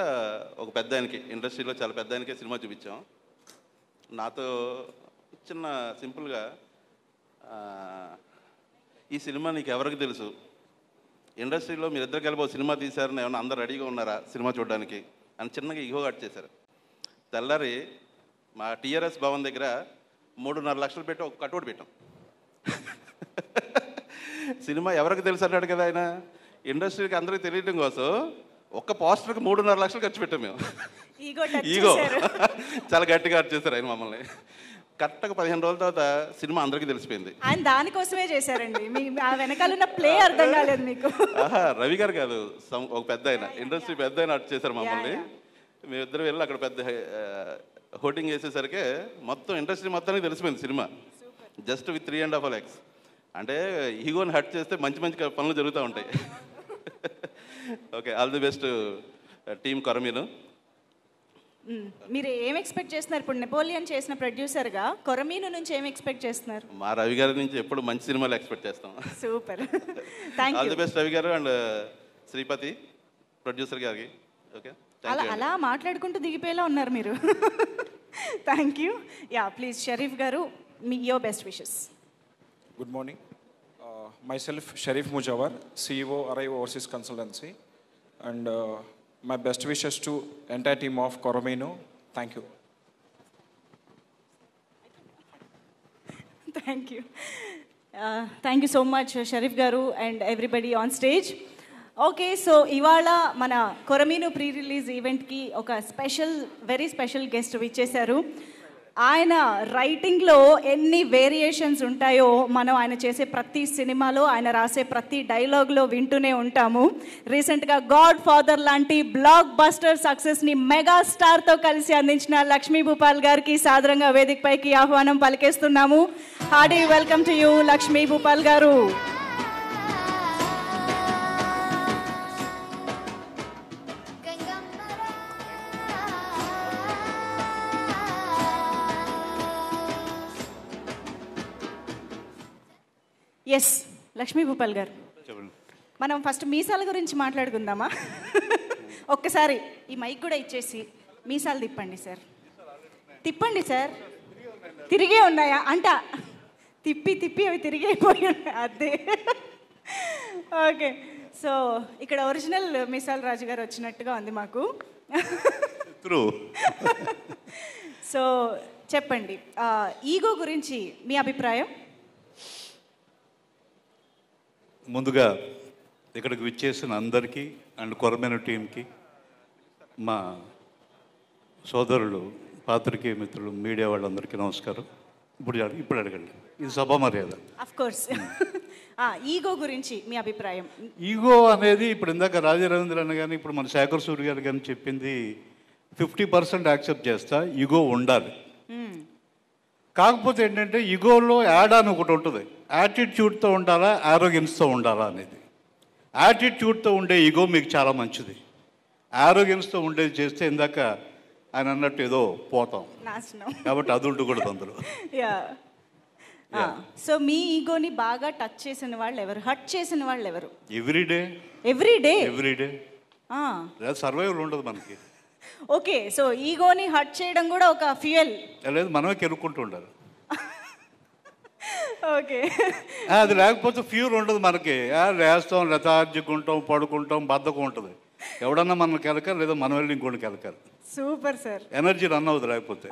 ఒక పెద్ద ఆయనకి, ఇండస్ట్రీలో చాలా పెద్ద ఆయనకే సినిమా చూపించాం. నాతో చిన్న సింపుల్గా, ఈ సినిమా నీకు ఎవరికి తెలుసు, ఇండస్ట్రీలో మీరిద్దరు కలిపి ఒక సినిమా తీశారని ఏమన్నా అందరు రెడీగా ఉన్నారా సినిమా చూడడానికి అని చిన్నగా ఈగో కట్ చేశారు. తెల్లారి మా టీఆర్ఎస్ భవన్ దగ్గర 3.5 లక్షలు పెట్టి ఒక కటౌట్ పెట్టాం. సినిమా ఎవరికి తెలుసు అన్నాడు కదా ఆయన, ఇండస్ట్రీకి అందరికీ తెలియడం కోసం ఒక్క పోస్టర్కి 3.5 లక్షలు ఖర్చు పెట్టాం మేము. ఈగో చాలా గట్టిగా కట్ చేశారు ఆయన మమ్మల్ని. కరెక్ట్గా 15 రోజుల తర్వాత సినిమా అందరికీ తెలిసిపోయింది. ఆయన దానికోసమే చేశారండి, ఆ వెనకాల ఉన్న ప్లే అర్థం కాలేదు మీకు. రవి గారు కాదు, ఒక పెద్ద ఆయన, ఇండస్ట్రీ పెద్ద ఆయన అట్ చేశారు మమ్మల్ని. మేమిద్దరు వెళ్ళి అక్కడ పెద్ద హోర్డింగ్ వేసేసరికి మొత్తం ఇండస్ట్రీ మొత్తానికి తెలిసిపోయింది సినిమా, జస్ట్ విత్ 3.5 lakhs. అంటే ఈగోని హట్ చేస్తే మంచి మంచి పనులు జరుగుతూ ఉంటాయి. Okay, all the best team కొరమీను. మీరు ఏం ఎక్స్పెక్ట్ చేస్తున్నారు ఇప్పుడు? నెపోలియన్ చేసిన ప్రొడ్యూసర్గా కొరమీను నుంచి ఏం ఎక్స్పెక్ట్ చేస్తున్నారు? మా రవి గారి నుంచి ఎప్పుడు మంచి సినిమాలు ఎక్స్పెక్ట్ చేస్తాం. Super, all the best Ravi గారు అండ్ శ్రీపతి ప్రొడ్యూసర్ గారికి. ఓకే, అలా మాట్లాడుకుంటూ దిగిపోయేలా ఉన్నారు మీరు. Thank you. Yeah please Sharif గారు, మీ your best wishes. Good morning. Myself, Sharif Mujawar, CEO, Arrive Overseas Consultancy. And my best wishes to entire team of Coromino. Thank you. Thank you so much, Sharif Garu and everybody on stage. Okay, so ఇవాళ మన కొరమీను ప్రీ రిలీజ్ ఈవెంట్కి ఒక వెరీ స్పెషల్ గెస్ట్ విచ్చేశారు. ఆయన రైటింగ్లో ఎన్ని వేరియేషన్స్ ఉంటాయో మనం ఆయన చేసే ప్రతి సినిమాలో, ఆయన రాసే ప్రతి డైలాగ్లో వింటూనే ఉంటాము. రీసెంట్గా గాడ్ ఫాదర్ లాంటి బ్లాక్ బస్టర్ సక్సెస్ని మెగా స్టార్తో కలిసి అందించిన లక్ష్మీ భూపాల్ గారికి సాదరంగా వేదికపైకి ఆహ్వానం పలికేస్తున్నాము. Hearty welcome to you Lakshmi Bhupal గారు. ఎస్, లక్ష్మీ భూపాల్ గారు, మనం ఫస్ట్ మీసాల గురించి మాట్లాడుకుందామా? ఒక్కసారి ఈ మైక్ కూడా ఇచ్చేసి మీసాలు తిప్పండి సార్. తిప్పండి సార్. తిరిగే ఉన్నాయా అంట? తిప్పి అవి తిరిగైపోయి ఉన్నాయి. అదే. ఓకే, సో ఇక్కడ ఒరిజినల్ మీసాల రాజు గారు వచ్చినట్టుగా ఉంది మాకు. సో చెప్పండి, ఈగో గురించి మీ అభిప్రాయం? ముందుగా ఇక్కడికి విచ్చేసిన అందరికీ అండ్ కొరమీను టీంకి, మా సోదరులు, పాత్రికేయ మిత్రులు, మీడియా వాళ్ళందరికీ నమస్కారం. ఇప్పుడు అడగండి, ఇది సభా మర్యాద. Of course. ఈగో గురించి మీ అభిప్రాయం? ఈగో అనేది ఇప్పుడు ఇందాక రాజా రవీంద్ర అన్న కానీ ఇప్పుడు మన శేఖర్ సూర్య గారు కానీ చెప్పింది 50% యాక్సెప్ట్ చేస్తా, ఈగో ఉండాలి. కాకపోతే ఏంటంటే ఈగోలో యాడ్ అని ఒకటి ఉంటుంది, యాటిట్యూడ్తో ఉండాలా, ఆరోగెన్స్తో ఉండాలా అనేది. యాటిట్యూడ్తో ఉండే ఈగో మీకు చాలా మంచిది. ఆరోగెన్స్తో ఉండేది చేస్తే ఇందాక ఆయన అన్నట్టు ఏదో పోతాం, కాబట్టి అది ఉండకూడదు అందులో. సో మీ ఈగోని బాగా టచ్ చేసిన వాళ్ళు ఎవరు, హర్ట్ చేసిన వాళ్ళు ఎవరు? ఎవ్రీడే సర్వైవల్ ఉండదు మనకి. ఓకే, సో ఈగోని హర్ట్ చేయడం కూడా ఒక ఫ్యూయల్? లేదు, మనమే కెరుక్కుంటూ ఉండాలి. ఓకే, అది లేకపోతే ఫ్యూల్ ఉండదు మనకి. లేస్తాం, లెథార్జిక్కుంటాం, పడుకుంటాం, బద్ధకం ఉంటుంది. ఎవడన్నా మనం కెలకాలి, లేదా మనం వెళ్ళి ఇంకోటి కెలకాలి. సూపర్ సార్, ఎనర్జీ రన్ అవుతుంది లేకపోతే.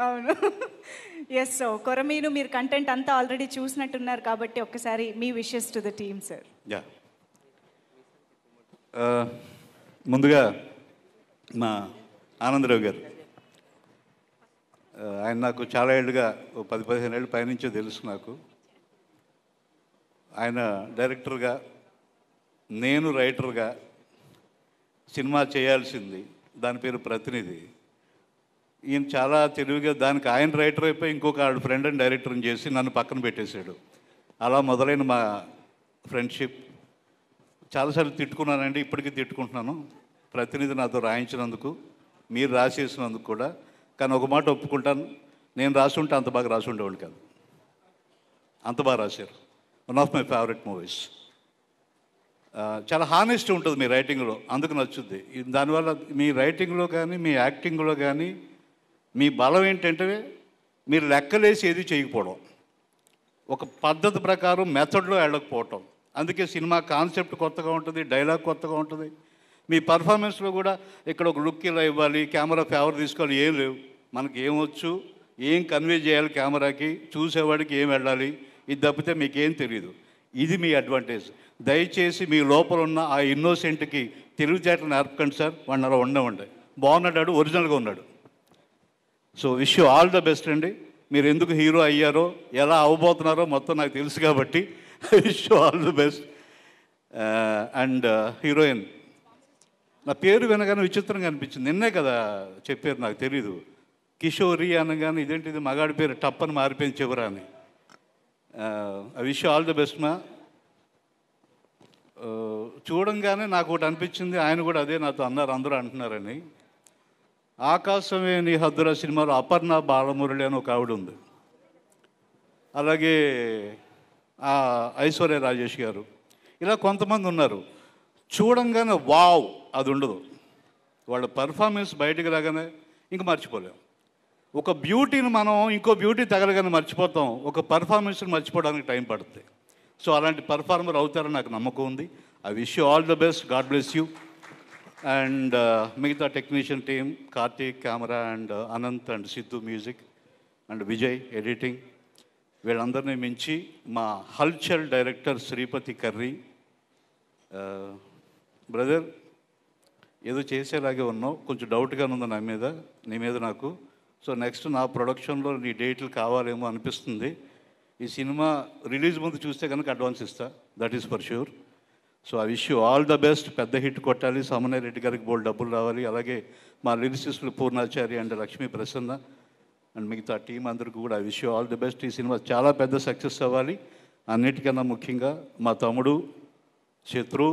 అవును. ఎస్, సో కొరమీను మీరు కంటెంట్ అంతా ఆల్రెడీ చూసినట్టున్నారు కాబట్టి ఒక్కసారి మీ wishes to the team sir. Yeah, ముందుగా మా ఆనందరావు గారు, ఆయన నాకు చాలా ఏళ్ళుగా 10-15 ఏళ్ళు పైనుంచో తెలుసు నాకు. ఆయన డైరెక్టర్గా, నేను రైటర్గా సినిమా చేయాల్సింది, దాని పేరు ప్రతినిధి. ఈయన చాలా తెలివిగా దానికి ఆయన రైటర్ అయిపోయి ఇంకొక ఆవిడ ఫ్రెండ్ అండ్ డైరెక్టర్ని చేసి నన్ను పక్కన పెట్టేశాడు. అలా మొదలైన మా ఫ్రెండ్షిప్. చాలాసార్లు తిట్టుకున్నానండి, ఇప్పటికీ తిట్టుకుంటున్నాను. ప్రతినిధి నాతో రాయించినందుకు, మీరు రాసేసినందుకు కూడా. కానీ ఒక మాట ఒప్పుకుంటాను, నేను రాసి ఉంటే అంత బాగా రాసి ఉండేవాడిని కాదు. అంత బాగా రాశారు. One of my favourite movies. చాలా హానెస్ట్ ఉంటుంది మీ రైటింగ్లో, అందుకు నచ్చుద్ది. దానివల్ల మీ రైటింగ్లో కానీ మీ యాక్టింగ్లో కానీ మీ బలం ఏంటంటే మీరు లెక్కలేసి ఏది చేయకపోవడం, ఒక పద్ధతి ప్రకారం మెథడ్లో వెళ్ళకపోవటం. అందుకే సినిమా కాన్సెప్ట్ కొత్తగా ఉంటుంది, డైలాగ్ కొత్తగా ఉంటుంది. మీ పర్ఫార్మెన్స్లో కూడా ఇక్కడ ఒక లుక్ ఇలా ఇవ్వాలి, కెమెరా ఫేవర్ తీసుకోవాలి, ఏం లేవు. మనకి ఏమొచ్చు, ఏం కన్వే చేయాలి కెమెరాకి, చూసేవాడికి ఏం వెళ్ళాలి, ఇది తప్పితే మీకేం తెలియదు. ఇది మీ అడ్వాంటేజ్. దయచేసి మీ లోపల ఉన్న ఆ ఇన్నోసెంట్కి తెలివితేటలు నేర్పకండి సార్. వాడిని అలా ఉండవండి. బాగున్నాడు, ఒరిజినల్గా ఉన్నాడు. So wish you all the best అండి. మీరు ఎందుకు హీరో అయ్యారో, ఎలా అవ్వబోతున్నారో మొత్తం నాకు తెలుసు కాబట్టి wish you all the best. And heroine, నా పేరు వినగానే విచిత్రంగా అనిపించింది. నిన్నే కదా చెప్పారు, నాకు తెలీదు. కిషోరి అనగానే ఇదేంటిది మగాడి పేరు టప్పని మారిపోయింది చివరా అని. I wish you all the best మా. చూడంగానే నాకు ఒకటి అనిపించింది, ఆయన కూడా అదే నాతో అన్నారు, అందరూ అంటున్నారని. ఆకాశమే నీ హద్దుల సినిమాలో అపర్ణ బాలమురళి అని ఒక ఆవిడ ఉంది. అలాగే ఐశ్వర్య రాజేష్ గారు, ఇలా కొంతమంది ఉన్నారు. చూడంగానే వావ్ అది ఉండదు. వాళ్ళ పర్ఫార్మెన్స్ బయటకు రాగానే ఇంక మర్చిపోలేం. ఒక బ్యూటీని మనం ఇంకో బ్యూటీ తగలగానే మర్చిపోతాం, ఒక పర్ఫార్మెన్స్ని మర్చిపోవడానికి టైం పడుతుంది. సో అలాంటి పర్ఫార్మర్ అవుతారని నాకు నమ్మకం ఉంది. I wish you all the best, God bless you. And మిగతా technician team, Karthik camera, and Anant and Siddhu music, and Vijay editing, వీళ్ళందరినీ మించి మా హల్చల్ డైరెక్టర్ శ్రీపతి కర్రీ. బ్రదర్, ఏదో చేసేలాగే ఉన్నావు, కొంచెం డౌట్గా ఉంది నీ మీద నాకు. సో నెక్స్ట్ నా ప్రొడక్షన్లో నీ డేట్లు కావాలేమో అనిపిస్తుంది. ఈ సినిమా రిలీజ్ ముందు చూస్తే కనుక అడ్వాన్స్ ఇస్తా, that is for sure. So I wish you all the best. పెద్ద హిట్ కొట్టాలి, సమన్వయ రెడ్డి గారికి బోల్డ్ డబ్బులు రావాలి. అలాగే మా లిరిసిస్టులు పూర్ణాచారి అండ్ లక్ష్మీ ప్రసన్న అండ్ మిగతా టీం అందరికీ కూడా I wish you all the best. ఈ సినిమా చాలా పెద్ద సక్సెస్ అవ్వాలి. అన్నిటికన్నా ముఖ్యంగా మా తమ్ముడు శత్రు,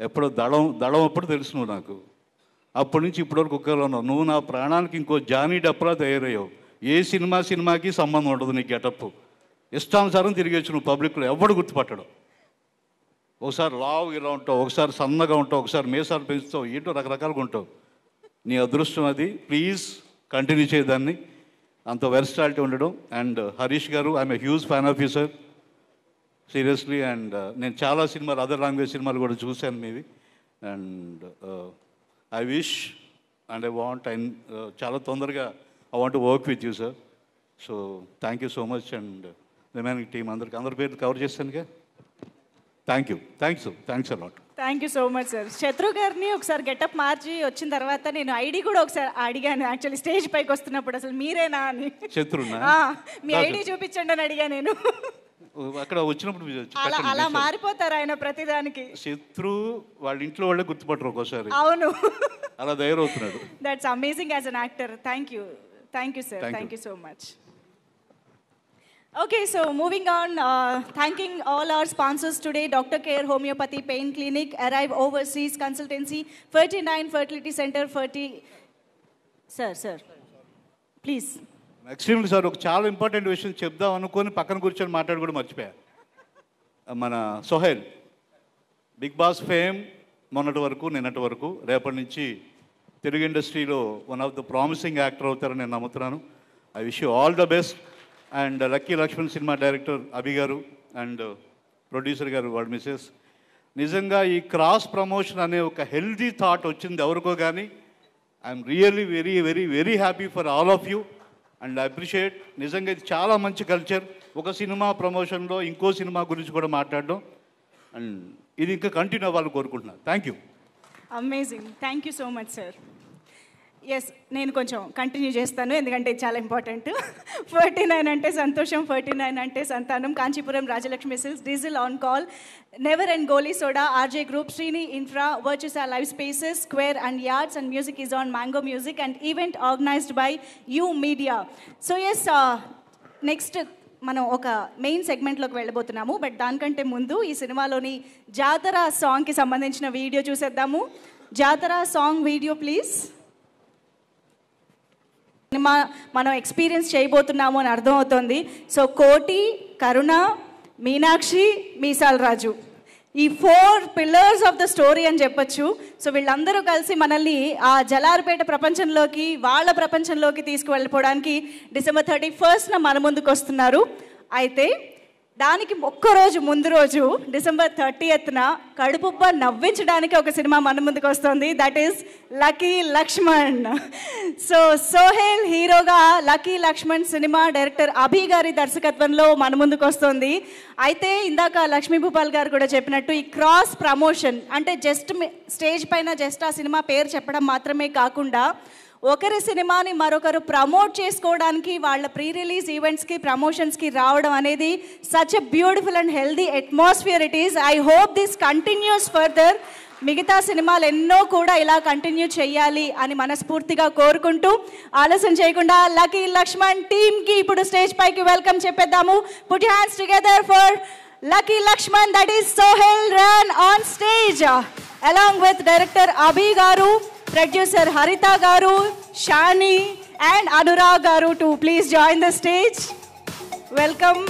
ఎప్పుడో దళం అప్పుడు తెలుసు నువ్వు నాకు, అప్పటి నుంచి ఇప్పటివరకు ఒకేలా ఉన్నావు. నువ్వు నా ప్రాణానికి ఇంకో జానీ డప్రా తయారయ్యావు. ఏ సినిమాకి సంబంధం ఉండదు నీ గెటప్. ఇష్టానుసారం తిరిగేచ్చు నువ్వు పబ్లిక్లో, ఎవడు గుర్తుపట్టడం. ఒకసారి లావు ఇలా ఉంటావు, ఒకసారి సన్నగా ఉంటావు, ఒకసారి మీసాలు పెంచుతావు, ఏంటో రకరకాలుగా ఉంటావు. నీ అదృష్టం అది. ప్లీజ్ కంటిన్యూ చేయదాన్ని, అంత వెర్స్టాలిటీ ఉండడం. And Harish garu, I'm a huge fan of you sir, seriously. And నేను చాలా సినిమాలు, అదర్ లాంగ్వేజ్ సినిమాలు కూడా చూశాను మీవి. And I wish and I want చాలా తొందరగా I want work with you sir. So thank you so much. And remaining team అందరి పేర్లు కవర్ చేస్తానుగా. Thank you a lot. Thank you so much sir. Shatru గారిని ఒకసారి గెటప్ మార్చి వచ్చిన తర్వాత నేను ఐడి కూడా ఒకసారి అడిగాను, యాక్చువల్లీ స్టేజ్ పైకి వస్తున్నప్పుడు, అసలు మీరేనా అని. శత్రునా? మీ ఐడి చూపించండి అని అడిగా నేను. అక్కడ వచ్చినప్పుడు అలా మారిపోతారు ఆయన ప్రతిదానికి. శత్రు వాళ్ళ ఇంట్లో వాళ్ళే గుర్తుపట్టరు ఒక్కోసారి. అవును, అలా ధైర్యవుతున్నాడు. That's amazing as an actor. Thank you sir. Thank you so much. Okay, so moving on, thanking all our sponsors today: Dr. Care Homeopathy Pain Clinic, Arrive Overseas Consultancy, 39 Fertility Center, Sir, please. Extremely sir, ఒక చాలా ఇంపార్టెంట్ విషయం చెప్దాం అనుకొని పక్కన కూర్చొని మాట్లాడి కూడా మర్చిపోయా. మన సోహెల్ బిగ్ బాస్ ఫేమ్ మొన్నటి వరకు, నిన్నటి వరకు, రేపటి నుంచి తెలుగు ఇండస్ట్రీలో one of the promising actor అవుతారని నేను నమ్ముతున్నాను. I wish you all the best. And lucky Lakshman cinema director Abhi garu and producer గారు వాళ్ళ మిసెస్, నిజంగా ఈ క్రాస్ ప్రమోషన్ అనే ఒక హెల్దీ థాట్ వచ్చింది ఎవరికో కానీ. I'm really very very very happy for all of you and appreciate. నిజంగా ఇది చాలా మంచి కల్చర్. ఒక సినిమా ప్రమోషన్లో ఇంకో సినిమా గురించి కూడా మాట్లాడడం, అండ్ ఇది ఇంకా కంటిన్యూ అవ్వాలని కోరుకుంటున్నాను. Thank you. Amazing. Thank you so much sir. Yes, నేను కొంచెం కంటిన్యూ చేస్తాను ఎందుకంటే ఇది చాలా ఇంపార్టెంట్. 49 అంటే సంతోషం, 49 అంటే సంతానం, Kanchipuram Rajalakshmi silks, diesel on call, never and Goli soda, RJ group, Srini infra, Virtusa live spaces, square and yards, and music is on mango music, and event organised by you media. So yes, next మనం ఒక మెయిన్ సెగ్మెంట్లోకి వెళ్ళబోతున్నాము. బట్ దానికంటే ముందు ఈ సినిమాలోని జాతర సాంగ్కి సంబంధించిన వీడియో చూసేద్దాము. జాతర సాంగ్ వీడియో ప్లీజ్. మనం ఎక్స్పీరియన్స్ చేయబోతున్నాము అని అర్థమవుతుంది. సో కోటి, కరుణ, మీనాక్షి, మీసాల్ రాజు, ఈ 4 పిల్లర్స్ ఆఫ్ ద స్టోరీ అని చెప్పొచ్చు. సో వీళ్ళందరూ కలిసి మనల్ని ఆ జలార్పేట ప్రపంచంలోకి, వాళ్ళ ప్రపంచంలోకి తీసుకువెళ్ళిపోవడానికి December 31st మన ముందుకు వస్తున్నారు. అయితే దానికి ఒక్కరోజు ముందు రోజు December 30th కడుపుబ్బ నవ్వించడానికి ఒక సినిమా మన ముందుకు వస్తుంది. That is Lucky Lakshman. So Sohel హీరోగా Lucky Lakshman cinema director Abhi garu దర్శకత్వంలో మన ముందుకు వస్తుంది. అయితే ఇందాక లక్ష్మీ భూపాల్ గారు కూడా చెప్పినట్టు ఈ క్రాస్ ప్రమోషన్ అంటే జస్ట్ స్టేజ్ పైన జస్ట్ ఆ సినిమా పేరు చెప్పడం మాత్రమే కాకుండా ఒకరి సినిమాని మరొకరు ప్రమోట్ చేసుకోవడానికి వాళ్ళ ప్రీ రిలీజ్ ఈవెంట్స్కి, ప్రమోషన్స్కి రావడం అనేది such a beautiful and healthy atmosphere it is. I hope this continuous further. మిగతా సినిమాలు ఎన్నో కూడా ఇలా కంటిన్యూ చేయాలి అని మనస్ఫూర్తిగా కోరుకుంటూ ఆలస్యం చేయకుండా లక్కీ లక్ష్మణ్ టీమ్కి ఇప్పుడు స్టేజ్ పైకి వెల్కమ్ చెప్పేద్దాము. Put your hands together for lucky Lakshman, that is Sohel run on stage along with director Abhi garu, producer Harita garu, Shani and Anurag garu to please join the stage. Welcome.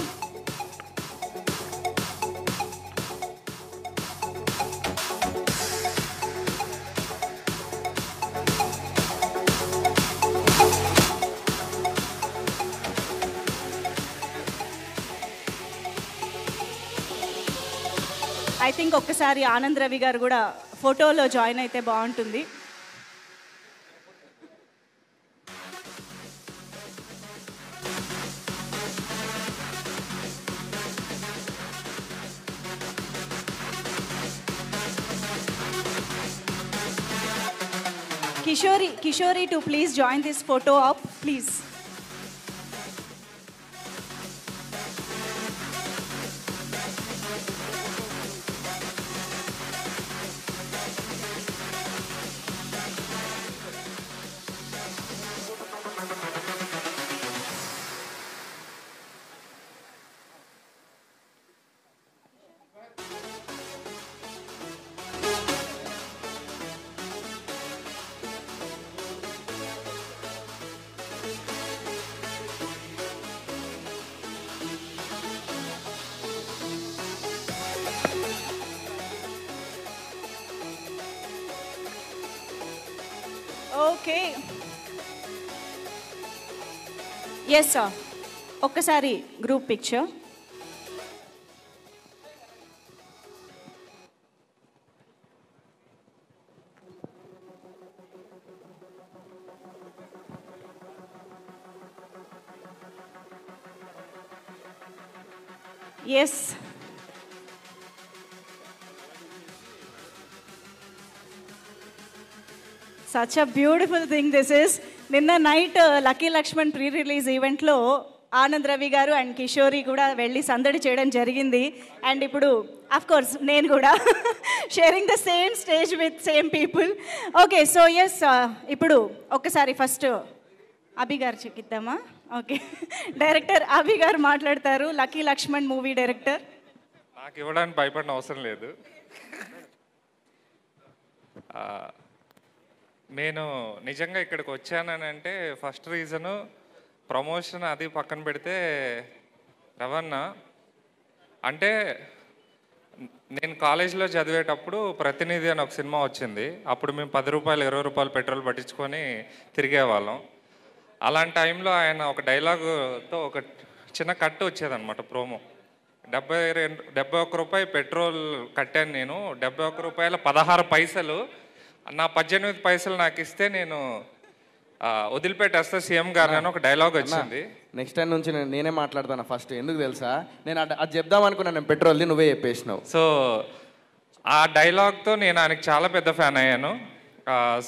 I think ఒక్కసారి ఆనంద్ రవి గారు కూడా ఫోటోలో జాయిన్ అయితే బాగుంటుంది. Kishori to please join this photo up, please. Okay, yes sir, ఒక్కసారి group picture. Yes, such a beautiful thing this is. నిన్న night lucky Lakshman pre release ఈవెంట్లో ఆనంద్ రవి గారు అండ్ కిషోరి కూడా వెళ్ళి సందడి చేయడం జరిగింది. అండ్ ఇప్పుడు అఫ్ కోర్స్ నేను కూడా sharing the same stage with same people. Okay, so yes, ఇప్పుడు ఒక్కసారి ఫస్ట్ అభి గారు చెక్కిద్దామా? ఓకే, డైరెక్టర్ అభి గారు మాట్లాడతారు. Lucky Lakshman movie director. నాకు ఇవ్వడానికి భయపడిన అవసరం లేదు. నేను నిజంగా ఇక్కడికి వచ్చానని అంటే ఫస్ట్ రీజను ప్రమోషన్ అది పక్కన పెడితే రవణ అంటే నేను కాలేజీలో చదివేటప్పుడు ప్రతినిధి అని ఒక సినిమా వచ్చింది. అప్పుడు మేము 10 రూపాయలు 20 రూపాయలు పెట్రోల్ పట్టించుకొని తిరిగేవాళ్ళం. అలాంటి టైంలో ఆయన ఒక డైలాగుతో ఒక చిన్న కట్టు వచ్చేదన్నమాట ప్రోమో. 71 రూపాయి పెట్రోల్ కట్టాను నేను, 71 రూపాయల 16 పైసలు, నా 18 పైసలు నాకు ఇస్తే నేను వదిలిపెట్టేస్తా సీఎం గారు అని ఒక డైలాగ్ వచ్చింది. నెక్స్ట్ టైం నుంచి నేనే మాట్లాడతాను ఫస్ట్. ఎందుకు తెలుసా, నేను అది చెప్దాం అనుకున్నాను, నేను పెట్రోల్ది, నువ్వే చెప్పేసినావు. సో ఆ డైలాగ్తో నేను ఆయనకి చాలా పెద్ద ఫ్యాన్ అయ్యాను.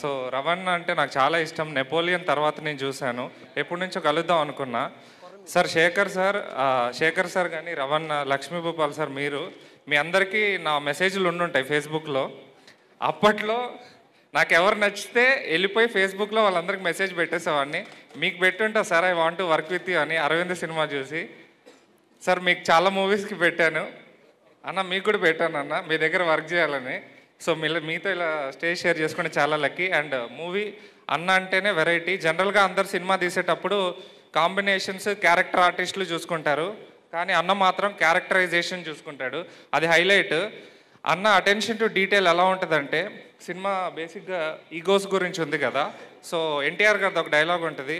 సో రవణ అంటే నాకు చాలా ఇష్టం. నెపోలియన్ తర్వాత నేను చూశాను, ఎప్పటి నుంచో కలుద్దాం అనుకున్నా. సార్ శేఖర్ సార్ కానీ రవణ, లక్ష్మీ భూపాల్ సార్, మీ అందరికీ నా మెసేజ్లు ఉండుంటాయి ఫేస్బుక్లో. అప్పట్లో నాకు ఎవరు నచ్చితే వెళ్ళిపోయి ఫేస్బుక్లో వాళ్ళందరికీ మెసేజ్ పెట్టేసేవాడిని. మీకు పెట్టుంటా sir, I want to work with you అని అరవింద్ సినిమా చూసి. సార్ మీకు చాలా మూవీస్కి పెట్టాను అన్న, మీకు కూడా పెట్టాను అన్న, మీ దగ్గర వర్క్ చేయాలని. సో మీతో ఇలా స్టేజ్ షేర్ చేసుకుని చాలా లక్కీ. అండ్ మూవీ అన్న అంటేనే వెరైటీ. జనరల్గా అందరు సినిమా తీసేటప్పుడు కాంబినేషన్స్, క్యారెక్టర్ ఆర్టిస్టులు చూసుకుంటారు, కానీ అన్న మాత్రం క్యారెక్టరైజేషన్ చూసుకుంటాడు. అది హైలైట్. అన్న అటెన్షన్ టు డీటెయిల్ ఎలా ఉంటుందంటే, సినిమా బేసిక్గా ఈగోస్ గురించి ఉంది కదా. సో ఎన్టీఆర్ గారిది ఒక డైలాగ్ ఉంటుంది,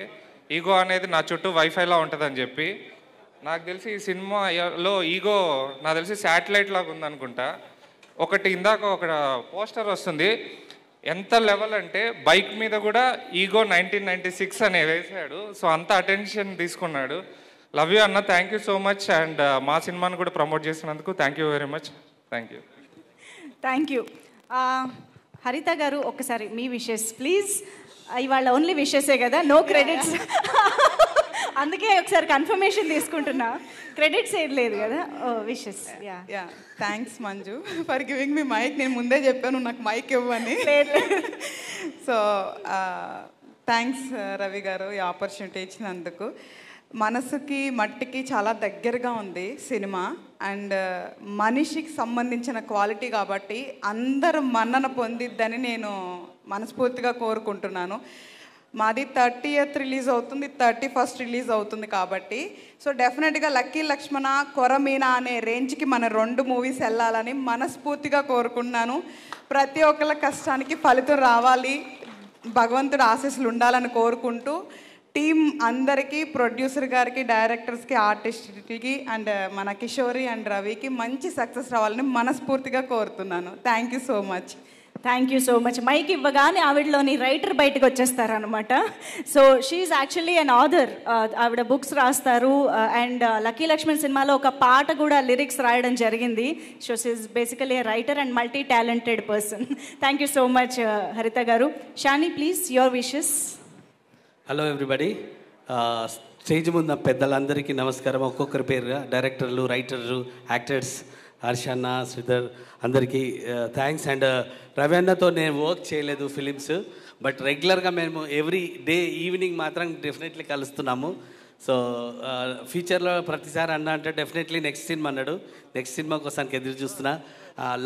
ఈగో అనేది నా చుట్టూ వైఫైలా ఉంటుందని చెప్పి. నాకు తెలిసి ఈ సినిమాలో ఈగో నాకు తెలిసి శాటిలైట్ లాగా ఉందనుకుంటా. ఇందాక ఒక పోస్టర్ వస్తుంది, ఎంత లెవెల్ అంటే బైక్ మీద కూడా ఈగో 1996 అని వేసాడు. సో అంత అటెన్షన్ తీసుకున్నాడు. లవ్ యూ అన్న, thank you so much. And మా సినిమాను కూడా ప్రమోట్ చేసినందుకు thank you very much. Thank you. Thank you. హరిత గారు, ఒక్కసారి మీ విషెస్ ప్లీజ్. ఇవాళ ఓన్లీ విషెసే కదా, నో క్రెడిట్స్. అందుకే ఒకసారి కన్ఫర్మేషన్ తీసుకుంటున్నా, క్రెడిట్స్ ఏం లేదు కదా. Wishes. Yeah thanks Manju for giving me mic. నేను ముందే చెప్పాను నాకు మైక్ ఇవ్వని. సో థ్యాంక్స్ రవి గారు ఈ ఆపర్చునిటీ ఇచ్చినందుకు. మనసుకి మట్టికి చాలా దగ్గరగా ఉంది సినిమా. అండ్ మనిషికి సంబంధించిన క్వాలిటీ కాబట్టి అందరూ మన్నన పొందిద్దని నేను మనస్ఫూర్తిగా కోరుకుంటున్నాను. మాది 30th రిలీజ్ అవుతుంది, 31st రిలీజ్ అవుతుంది కాబట్టి సో డెఫినెట్గా లక్కీ లక్ష్మణ, కొరమీనా అనే రేంజ్కి మన 2 మూవీస్ వెళ్ళాలని మనస్ఫూర్తిగా కోరుకుంటున్నాను. ప్రతి ఒక్కళ్ళ కష్టానికి ఫలితం రావాలి, భగవంతుడు ఆశీస్సులు ఉండాలని కోరుకుంటూ టీం అందరికీ, ప్రొడ్యూసర్ గారికి, డైరెక్టర్స్కి, ఆర్టిస్ట్కి అండ్ మన కిషోరి అండ్ రవికి మంచి సక్సెస్ రావాలని మనస్ఫూర్తిగా కోరుతున్నాను. Thank you so much. Thank you so much. Mike ఇవ్వగానే ఆవిడలోని రైటర్ బయటకు వచ్చేస్తారనమాట. So she's actually an author. ఆవిడ బుక్స్ రాస్తారు అండ్ లక్కీ లక్ష్మణ్ సినిమాలో ఒక పాట కూడా లిరిక్స్ రాయడం జరిగింది. So she's basically writer and multi talented person. Thank you so much Haritha garu. Shani please, your wishes. Hello everybody. Stage ముందు పెద్దలందరికీ నమస్కారం. ఒక్కొక్కరి పేరుగా డైరెక్టర్లు, రైటర్లు, యాక్టర్స్, హర్షన్న, శ్రీధర్ అందరికీ థ్యాంక్స్. అండ్ రవి అన్నతో నేను వర్క్ చేయలేదు ఫిలిమ్స్, బట్ రెగ్యులర్గా మేము ఎవ్రీ డే ఈవినింగ్ మాత్రం డెఫినెట్లీ కలుస్తున్నాము. సో ఫ్యూచర్లో ప్రతిసారి అన్న అంటే డెఫినెట్లీ నెక్స్ట్ సినిమా అన్నాడు. నెక్స్ట్ సినిమా కోసానికి ఎదురు చూస్తున్నా.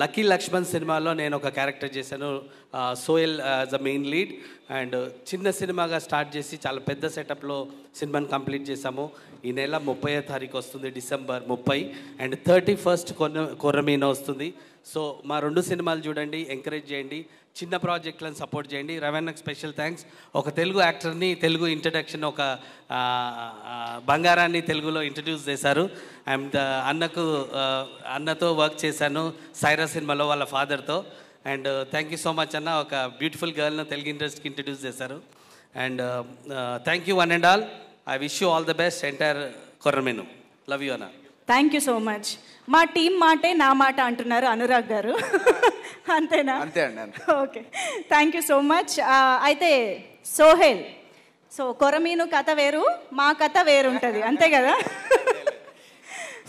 లక్కీ లక్ష్మణ్ సినిమాలో నేను ఒక క్యారెక్టర్ చేశాను, Sohel as a main lead. And చిన్న సినిమాగా స్టార్ట్ చేసి చాలా పెద్ద సెటప్లో సినిమాని కంప్లీట్ చేశాము. ఈ నెల 30వ తారీఖు వస్తుంది, డిసెంబర్ 30. అండ్ 31st కొరమీనా వస్తుంది. సో మా 2 సినిమాలు చూడండి, ఎంకరేజ్ చేయండి, చిన్న ప్రాజెక్టులను సపోర్ట్ చేయండి. రవణకు స్పెషల్ థ్యాంక్స్. ఒక తెలుగు యాక్టర్ని, తెలుగు ఇంట్రడక్షన్, ఒక బంగారాన్ని తెలుగులో ఇంట్రడ్యూస్ చేశారు. అండ్ అన్నతో వర్క్ చేశాను సైరా సినిమాలో వాళ్ళ ఫాదర్తో. And thank you so much అన్న, ఒక బ్యూటిఫుల్ గర్ల్ను తెలుగు ఇండస్ట్రీకి ఇంట్రడ్యూస్ చేశారు. And thank you one and all. I wish you all the best entire Korameenu. Love you అన్న. Thank you so much. మా టీం మాటే నా మాట అంటున్నారు అనురాగ్ గారు. అంతేనా? అంతే అండి, అంతే. Okay, thank you so much. అయితే సోహెల్, సో కొరమీను కథ వేరు, మా కథ వేరు ఉంటుంది, అంతే కదా?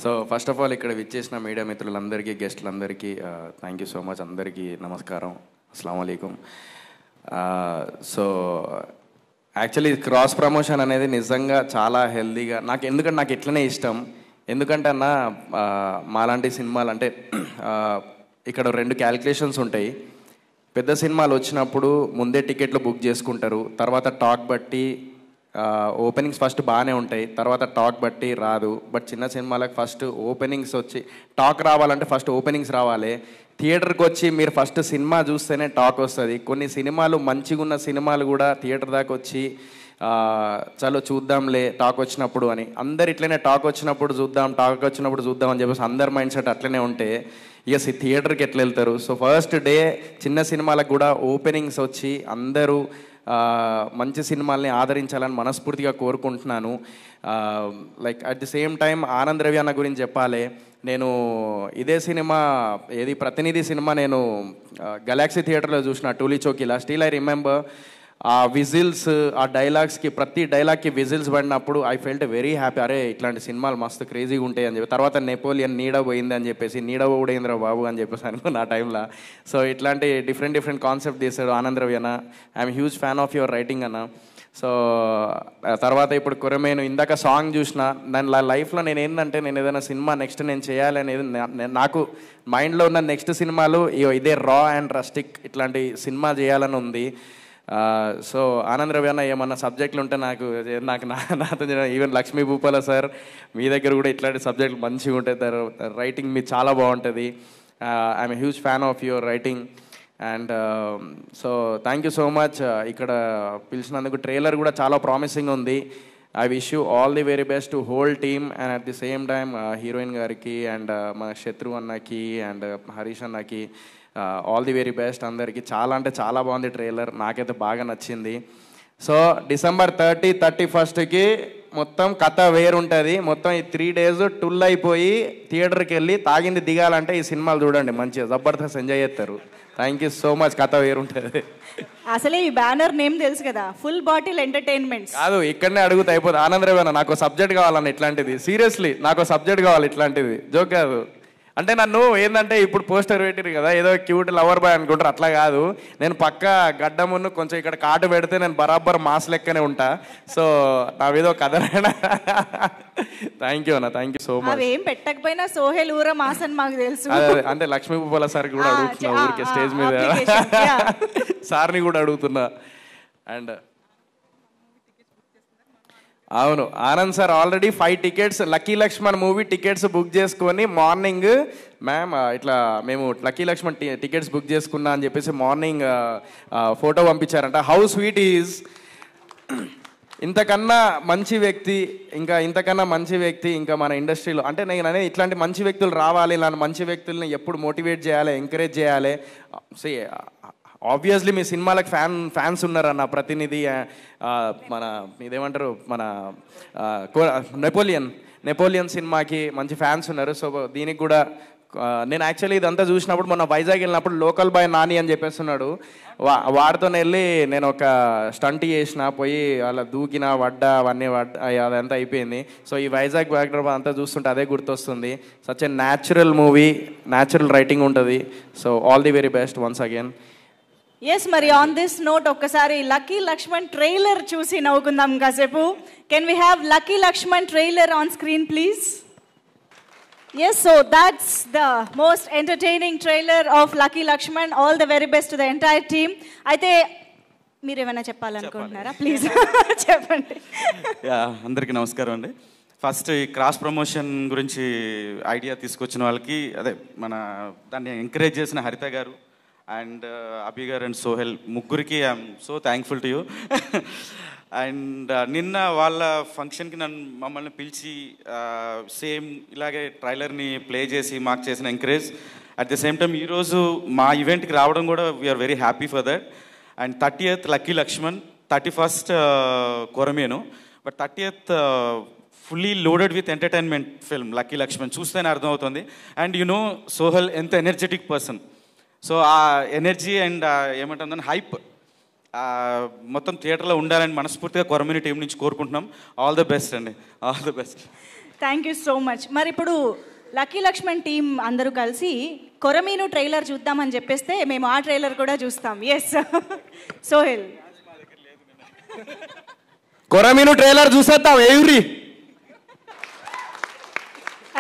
సో ఫస్ట్ ఆఫ్ ఆల్ ఇక్కడ విచ్చేసిన మీడియా మిత్రులందరికీ, గెస్టులందరికీ థ్యాంక్ యూ సో మచ్. అందరికీ నమస్కారం, అస్సలాము అలైకుం. సో యాక్చువల్లీ క్రాస్ ప్రమోషన్ అనేది నిజంగా చాలా హెల్దీగా ఎందుకంటే నాకు ఇట్లనే ఇష్టం. ఎందుకంటే అన్న మాలాంటి సినిమాలు అంటే ఇక్కడ 2 క్యాలిక్యులేషన్స్ ఉంటాయి. పెద్ద సినిమాలు వచ్చినప్పుడు ముందే టికెట్లు బుక్ చేసుకుంటారు, తర్వాత టాక్ బట్టి ఓపెనింగ్స్ ఫస్ట్ బాగానే ఉంటాయి, తర్వాత టాక్ బట్టి రాదు. బట్ చిన్న సినిమాలకు ఫస్ట్ ఓపెనింగ్స్ వచ్చి టాక్ రావాలంటే ఫస్ట్ ఓపెనింగ్స్ రావాలి. థియేటర్కి వచ్చి మీరు ఫస్ట్ సినిమా చూస్తేనే టాక్ వస్తుంది. కొన్ని సినిమాలు మంచిగా ఉన్న సినిమాలు కూడా థియేటర్ దాకా వచ్చి చలో చూద్దాంలే టాక్ వచ్చినప్పుడు అని, అందరు ఇట్లనే టాక్ వచ్చినప్పుడు చూద్దాం అని చెప్పేసి అందరి మైండ్ సెట్ అట్లనే ఉంటే ఇక థియేటర్కి ఎట్లా వెళ్తారు? సో ఫస్ట్ డే చిన్న సినిమాలకు కూడా ఓపెనింగ్స్ వచ్చి అందరూ మంచి సినిమాల్ని ఆదరించాలని మనస్ఫూర్తిగా కోరుకుంటున్నాను. Like at the same time Anand Ravi అన్న గురించి చెప్పాలి. నేను ఇదే సినిమా ఏది ప్రతినిధి సినిమా నేను గెలాక్సీ థియేటర్లో చూసిన టూలీ చౌకీలా. స్టిల్ ఐ రిమెంబర్ ఆ విజిల్స్, ఆ డైలాగ్స్కి ప్రతి డైలాగ్కి విజిల్స్ పడినప్పుడు ఐ ఫెల్ట్ వెరీ హ్యాపీ. అరే ఇట్లాంటి సినిమాలు మస్తు క్రేజీగా ఉంటాయి అని చెప్పి. తర్వాత నెపోలియన్ నీడ పోయింది అని చెప్పేసి నీడ పోడేంద్ర బాబు అని చెప్పేసి అనుకున్న ఆ టైంలో. సో ఇట్లాంటి డిఫరెంట్ కాన్సెప్ట్ తీశాడు ఆనంద్ రవి అన్న. I'm huge fan of your writing అన్న. సో తర్వాత ఇప్పుడు కొరమేను ఇందాక సాంగ్ చూసిన నా లైఫ్లో నేను ఏంటంటే నేను ఏదైనా సినిమా నెక్స్ట్ నేను చేయాలనేది నాకు మైండ్లో ఉన్న నెక్స్ట్ సినిమాలు ఇదే రా అండ్ రస్టిక్ ఇట్లాంటి సినిమా చేయాలని ఉంది. సో ఆనంద్ రవి అన్న ఏమన్నా సబ్జెక్టులు ఉంటే నాకు నాతో ఈవెన్ లక్ష్మీ భూపాల సార్ మీ దగ్గర కూడా ఇట్లాంటి సబ్జెక్టులు మంచిగా ఉంటాయి. రైటింగ్ మీ చాలా బాగుంటుంది. I'm huge fan of your writing. And so thank you so much ఇక్కడ పిలిచినందుకు. ట్రైలర్ కూడా చాలా ప్రామిసింగ్ ఉంది. I wish you all the very best to whole team and at the same time heroine గారికి అండ్ మా శత్రు అన్నకి అండ్ హరీష్ అన్నకి ఆల్ ది వెరీ బెస్ట్ అందరికీ. చాలా అంటే చాలా బాగుంది ట్రైలర్, నాకైతే బాగా నచ్చింది. సో December 30, 31కి మొత్తం కథ వేరుంటుంది. మొత్తం ఈ 3 days టుల్ అయిపోయి థియేటర్కి వెళ్ళి తాగింది దిగాలంటే ఈ సినిమాలు చూడండి, మంచిగా జబర్దస్త్ ఎంజాయ్ చేస్తారు. Thank you so much. కథ వేరుంటుంది. అసలే ఈ బ్యానర్ నేమ్ తెలుసు కదా, ఫుల్ బాటిల్ ఎంటర్టైన్మెంట్స్. కాదు ఇక్కడనే అడుగుతా అయిపోతుంది. ఆనందరేవన్నా నాకు సబ్జెక్ట్ కావాలన్న ఇట్లాంటిది, సీరియస్లీ నాకు సబ్జెక్ట్ కావాలి ఇట్లాంటిది, జోక్ కాదు. అంటే నన్ను ఏంటంటే ఇప్పుడు పోస్టర్ పెట్టిరు కదా ఏదో క్యూట్ లవర్ బాయ్ అనుకుంటారు, అట్లా కాదు. నేను పక్క గడ్డమును కొంచెం ఇక్కడ కాటు పెడితే నేను బరాబర్ మాస్ లెక్కనే ఉంటా. సో నా ఏదో కథనైనా థ్యాంక్ యూ అన్న, థ్యాంక్ యూ సో మచ్. అవి ఏం పెట్టకపోయినా సోహెల్ ఊర మాస్ అని మాకు తెలుసు. అంటే లక్ష్మీ భూపాల సార్ కూడా అడుగుతున్నా ఊరికే స్టేజ్ మీద, సార్ని కూడా అడుగుతున్నా. అండ్ అవును Anand sir already 5 tickets lucky Lakshman movie tickets book చేసుకొని మార్నింగ్ మ్యామ్ ఇట్లా మేము లక్కీ లక్ష్మణ్ టికెట్స్ బుక్ చేసుకున్నా అని చెప్పేసి మార్నింగ్ ఫోటో పంపించారంట. How sweet is. ఇంతకన్నా మంచి వ్యక్తి ఇంకా మన ఇండస్ట్రీలో అంటే నేను అనేది ఇట్లాంటి మంచి వ్యక్తులు రావాలి, ఇలాంటి మంచి వ్యక్తుల్ని ఎప్పుడు మోటివేట్ చేయాలి, ఎంకరేజ్ చేయాలి. సే ఆబ్వియస్లీ మీ సినిమాలకు ఫ్యాన్స్ ఉన్నారన్న. ప్రతినిధి మన ఇదేమంటారు మన నెపోలియన్ సినిమాకి మంచి ఫ్యాన్స్ ఉన్నారు. సో దీనికి కూడా నేను యాక్చువల్లీ ఇదంతా చూసినప్పుడు మొన్న వైజాగ్ వెళ్ళినప్పుడు లోకల్ బాయ్ నాని అని చెప్పేస్తున్నాడు, వాడితో వెళ్ళి నేను ఒక స్టంట్ చేసిన, పోయి అలా దూకిన వడ్డా అవన్నీ అదంతా అయిపోయింది. సో ఈ వైజాగ్ బ్యాక్డ్రాప్ అంతా చూస్తుంటే అదే గుర్తొస్తుంది. Such a natural movie, natural writing ఉంటుంది. So all the very best once again. Yes, మరి ఆన్ దిస్ నోట్ ఒక్కసారి లక్కీ లక్ష్మణ్ ట్రైలర్ చూసి నవ్వుకుందాం కాసేపు. Can we have lucky Lakshman trailer on screen please? Yes, so that's the most entertaining trailer of lucky Lakshman. All the very best to the entire team. అయితే మీరు ఏమైనా చెప్పాలనుకుంటున్నారా? ప్లీజ్ చెప్పండి. అందరికీ నమస్కారం అండి. ఫస్ట్ ఈ క్రాస్ ప్రమోషన్ గురించి ఐడియా తీసుకొచ్చిన వాళ్ళకి అదే మన దాన్ని ఎంకరేజ్ చేసిన హరిత గారు and Abhi garu and Sohel ముగ్గురికి I'm so thankful to you. And నిన్న వాళ్ళ ఫంక్షన్కి మమ్మల్ని పిలిచి సేమ్ ఇలాగే ట్రైలర్ని ప్లే చేసి మాకు చేసిన encourage. At the same time ఈరోజు మా ఈవెంట్కి రావడం కూడా we are very happy for that. And 30th lucky Lakshman, 31st Korameenu. But 30th fully loaded with entertainment film lucky Lakshman. చూస్తేనే అర్థమవుతుంది. అండ్ యు నో సోహెల్ ఎంత ఎనర్జెటిక్ పర్సన్. సో ఆ ఎనర్జీ అండ్ ఏమంటుందని హైప్ మొత్తం థియేటర్లో ఉండాలని మనస్ఫూర్తిగా కొరమేను టీం నుంచి కోరుకుంటున్నాం. ఆల్ ద బెస్ట్ అండి, all the best. Thank you so much. మరి ఇప్పుడు లక్కీ లక్ష్మణ్ టీం అందరూ కలిసి కొరమేను ట్రైలర్ చూద్దామని చెప్పేస్తే మేము ఆ ట్రైలర్ కూడా చూస్తాం. ఎస్ సోహెల్, కొరమేను ట్రైలర్ చూసేద్దాం every.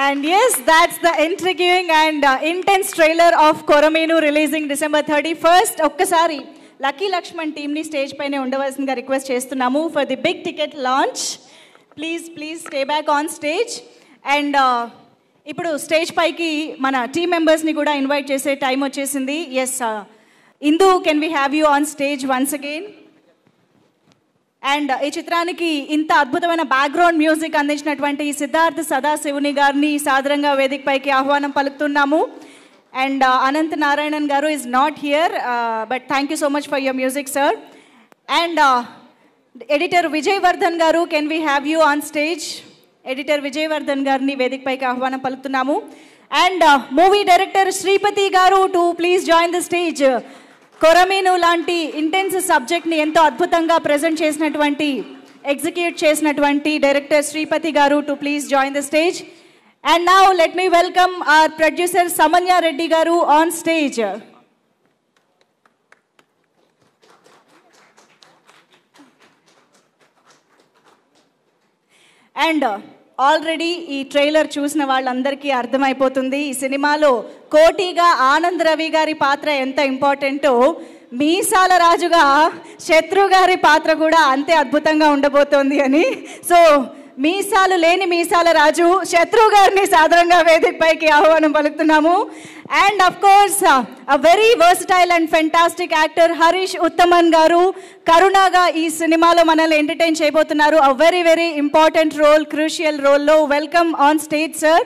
And yes, that's the intriguing and intense trailer of Koramenu releasing December 31st. ఒక్కసారి లక్కీ లక్ష్మణ్ టీమ్ని స్టేజ్ పైనే ఉండవలసిందిగా రిక్వెస్ట్ చేస్తున్నాము for the big ticket launch. Please stay back on stage. And ఇప్పుడు స్టేజ్ పైకి మన టీమ్ మెంబర్స్ని కూడా ఇన్వైట్ చేసే టైం వచ్చేసింది. Yes Indu, can we have you on stage once again? And ఈ చిత్రానికి ఇంత అద్భుతమైన బ్యాక్గ్రౌండ్ మ్యూజిక్ అందించినటువంటి సిద్ధార్థ్ సదాశివుని గారిని సాదరంగా వేదికపైకి ఆహ్వానం పలుకుతున్నాము. And Ananth Narayanan garu is not here, but thank you so much for your music sir. And editor Vijay Vardhan garu, can we have you on stage? Editor Vijay Vardhan గారిని వేదికపైకి ఆహ్వానం పలుకుతున్నాము. And movie director Sripathi garu to please join the stage. Korameenu లాంటి ఇంటెన్స్ సబ్జెక్ట్ని ఎంతో అద్భుతంగా ప్రజెంట్ చేసినటువంటి, ఎగ్జిక్యూట్ చేసినటువంటి director Sripathi garu to please join the stage. And now let me welcome our producer Samanya Reddy garu on stage. And already ఈ ట్రైలర్ చూసిన వాళ్ళందరికీ అర్థమైపోతుంది ఈ సినిమాలో కోటిగా ఆనంద్ రవి గారి పాత్ర ఎంత ఇంపార్టెంటో, మీసాల రాజుగా శత్రు గారి పాత్ర కూడా అంతే అద్భుతంగా ఉండబోతోంది అని. సో మీసాలు లేని మీసాల రాజు శత్రు గారిని సాధారణంగా వేదికపైకి ఆహ్వానం పలుకుతున్నాము. And of course a very versatile and fantastic actor Harish Uttaman garu కరుణాగా ఈ సినిమాలో మనల్ని ఎంటర్టైన్ చేయబోతున్నారు. A very very important role, crucial రోల్లో. Welcome on stage sir.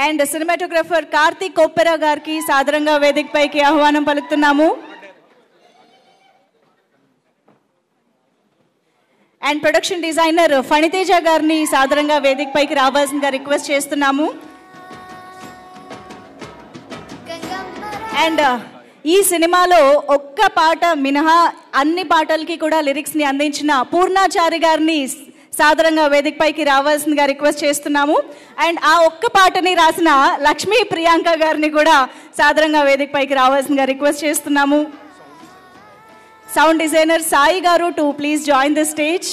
And cinematographer Karthik Koppera గారికి సాధారణంగా వేదికపైకి ఆహ్వానం పలుకుతున్నాము. అండ్ ప్రొడక్షన్ డిజైనర్ ఫణితేజ గారిని సాధారణంగా వేదికపైకి రావాల్సిందిగా రిక్వెస్ట్ చేస్తున్నాము. అండ్ ఈ సినిమాలో ఒక్క పాట మినహా అన్ని పాటలకి కూడా లిరిక్స్ని అందించిన పూర్ణాచారి గారిని సాధారణంగా వేదికపైకి రావాల్సిందిగా రిక్వెస్ట్ చేస్తున్నాము. అండ్ ఆ ఒక్క పాటని రాసిన లక్ష్మీ ప్రియాంక గారిని కూడా సాధారణంగా వేదికపైకి రావాల్సిందిగా రిక్వెస్ట్ చేస్తున్నాము. Sound designer Sai garu to please join the stage.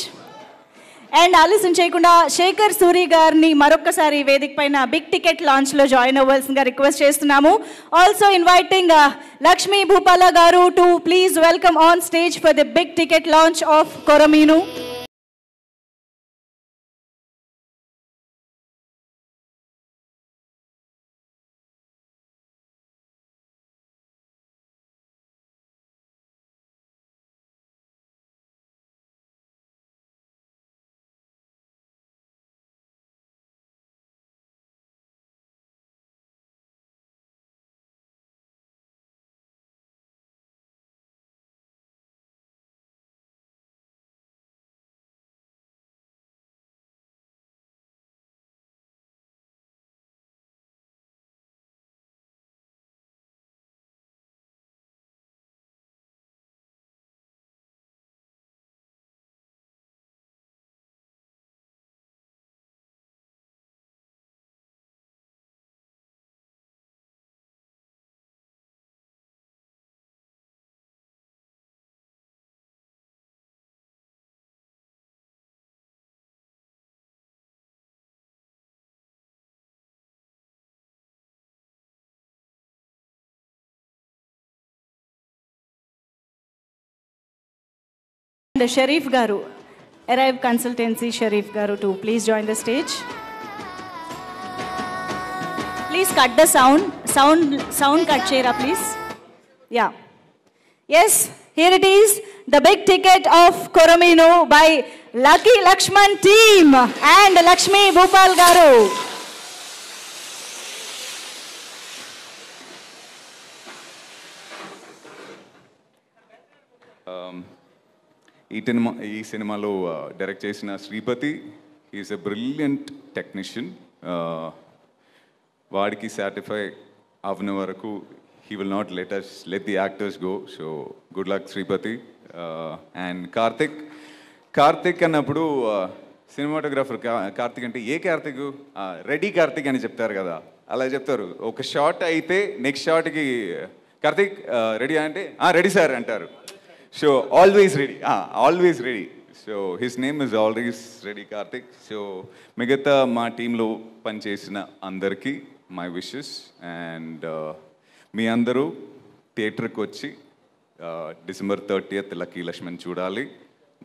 And ఆలస్యం చేయకుండా శేఖర్ సూరి గారిని మరొక్కసారి వేదిక పైన బిగ్ టికెట్ లాంచ్లో జాయిన్ అవ్వాల్సిందిగా రిక్వెస్ట్ చేస్తున్నాము. Also inviting Lakshmi Bhupala garu to please welcome on stage for the big ticket launch of Korameenu. Sharif Garu, Arrive Consultancy Sharif Garu to please join the stage. Please cut the sound cut chera please. Yeah. Yes, here it is, the big ticket of Koramino by Lucky Lakshman team and Lakshmi Bhupal Garu. ఈ సినిమాలో డైరెక్ట్ చేసిన Sripathi is a brilliant technician. వాడికి సాటిస్ఫై అవ్వని వరకు he will not let the actors go. So good luck Sripathi. And Karthik అన్నప్పుడు సినిమాటోగ్రాఫర్ కార్తిక్ అంటే ఏ కార్తిక్, రెడీ కార్తిక్ అని చెప్తారు కదా, అలా చెప్తారు. ఒక షాట్ అయితే నెక్స్ట్ షాట్కి కార్తిక్ రెడీ అంటే రెడీ సార్ అంటారు. So always ready. So his name is always ready Karthik. So మిగతా మా టీంలో పనిచేసిన అందరికీ మై విషెస్. అండ్ మీ అందరూ థియేటర్కి వచ్చి డిసెంబర్ 30th లక్కీ లక్ష్మణ్ చూడాలి,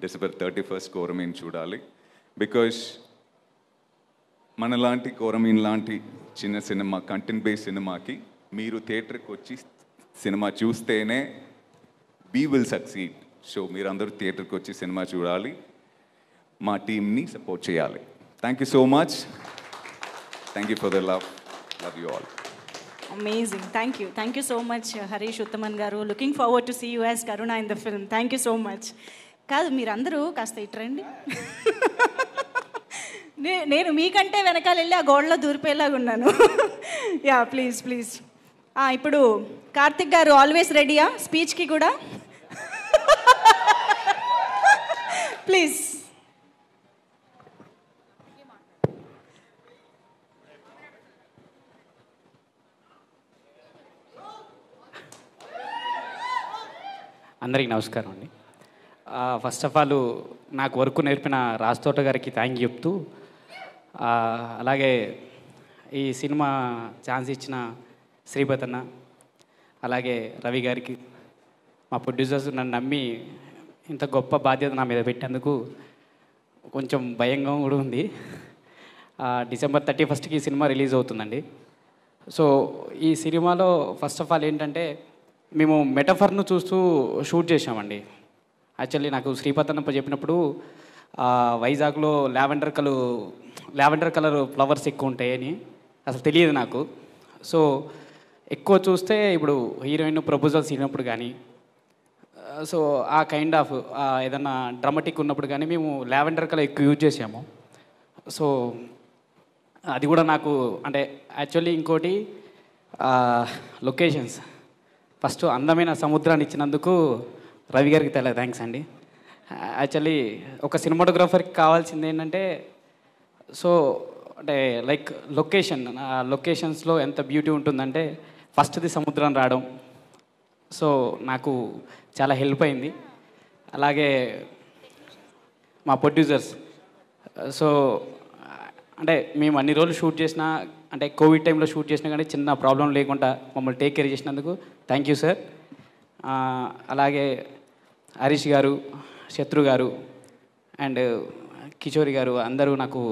డిసెంబర్ 31st కొరమీన్ చూడాలి. బికాస్ మనలాంటి కొరమీన్ లాంటి చిన్న సినిమా, కంటెంట్ బేస్డ్ సినిమాకి మీరు థియేటర్కి వచ్చి సినిమా చూస్తేనే we will succeed. సో మీరందరూ థియేటర్కి వచ్చి సినిమా చూడాలి, మా టీమ్ని సపోర్ట్ చేయాలి. Thank you so much. Thank you for the love you all. Amazing. Thank you so much Harish Uttaman garu. Looking forward to see you as Karuna in the film. Thank you so much. కాదు మీరందరూ కాస్త ఇట్రండి. నేను మీకంటే వెనకాల వెళ్ళి ఆ గోడలో దూరిపోయేలాగా ఉన్నాను. Yeah please please. ఇప్పుడు కార్తిక్ గారు ఆల్వేస్ రెడీయా స్పీచ్కి కూడా? ప్లీజ్. అందరికీ నమస్కారం అండి. ఫస్ట్ ఆఫ్ ఆల్ నాకు వర్క్ నేర్పిన రాజ్తోట గారికి థ్యాంక్ చెప్తూ, అలాగే ఈ సినిమా ఛాన్స్ ఇచ్చిన శ్రీపతి అన్న, అలాగే రవి గారికి, మా ప్రొడ్యూసర్స్ నన్ను నమ్మి ఇంత గొప్ప బాధ్యత నా మీద పెట్టేందుకు కొంచెం భయంగా కూడా ఉంది. December 31st ఈ సినిమా రిలీజ్ అవుతుందండి. సో ఈ సినిమాలో ఫస్ట్ ఆఫ్ ఆల్ ఏంటంటే మేము మెటఫర్ను చూస్తూ షూట్ చేసామండి. యాక్చువల్లీ నాకు శ్రీపతి అన్నప్ప చెప్పినప్పుడు వైజాగ్లో లావెండర్ కలర్ ఫ్లవర్స్ ఎక్కువ ఉంటాయని అసలు తెలియదు నాకు. సో ఎక్కువ చూస్తే ఇప్పుడు హీరోయిన్ ప్రపోజల్స్ ఇచ్చినప్పుడు కానీ, సో ఆ కైండ్ ఆఫ్ ఏదన్నా డ్రామాటిక్ ఉన్నప్పుడు కానీ మేము లావెండర్ కలర్ ఎక్కువ యూజ్ చేసాము. సో అది కూడా నాకు అంటే యాక్చువల్లీ ఇంకోటి లొకేషన్స్ ఫస్ట్ అందమైన సముద్రాన్ని ఇచ్చినందుకు రవి గారికి థ్యాంక్స్ అండి. యాక్చువల్లీ ఒక సినిమాటోగ్రాఫర్కి కావాల్సింది ఏంటంటే సో అంటే లైక్ లొకేషన్స్లో ఎంత బ్యూటీ ఉంటుందంటే ఫస్ట్ది సముద్రం రావడం. సో నాకు చాలా హెల్ప్ అయింది. అలాగే మా ప్రొడ్యూసర్స్, సో అంటే మేము అన్ని రోజులు షూట్ చేసినా అంటే కోవిడ్ టైంలో షూట్ చేసినా కానీ చిన్న ప్రాబ్లం లేకుండా మమ్మల్ని టేక్ కేర్ చేసినందుకు థ్యాంక్ యూ సార్. అలాగే హరీష్ గారు, శత్రు గారు అండ్ కిషోరి గారు అందరూ నాకు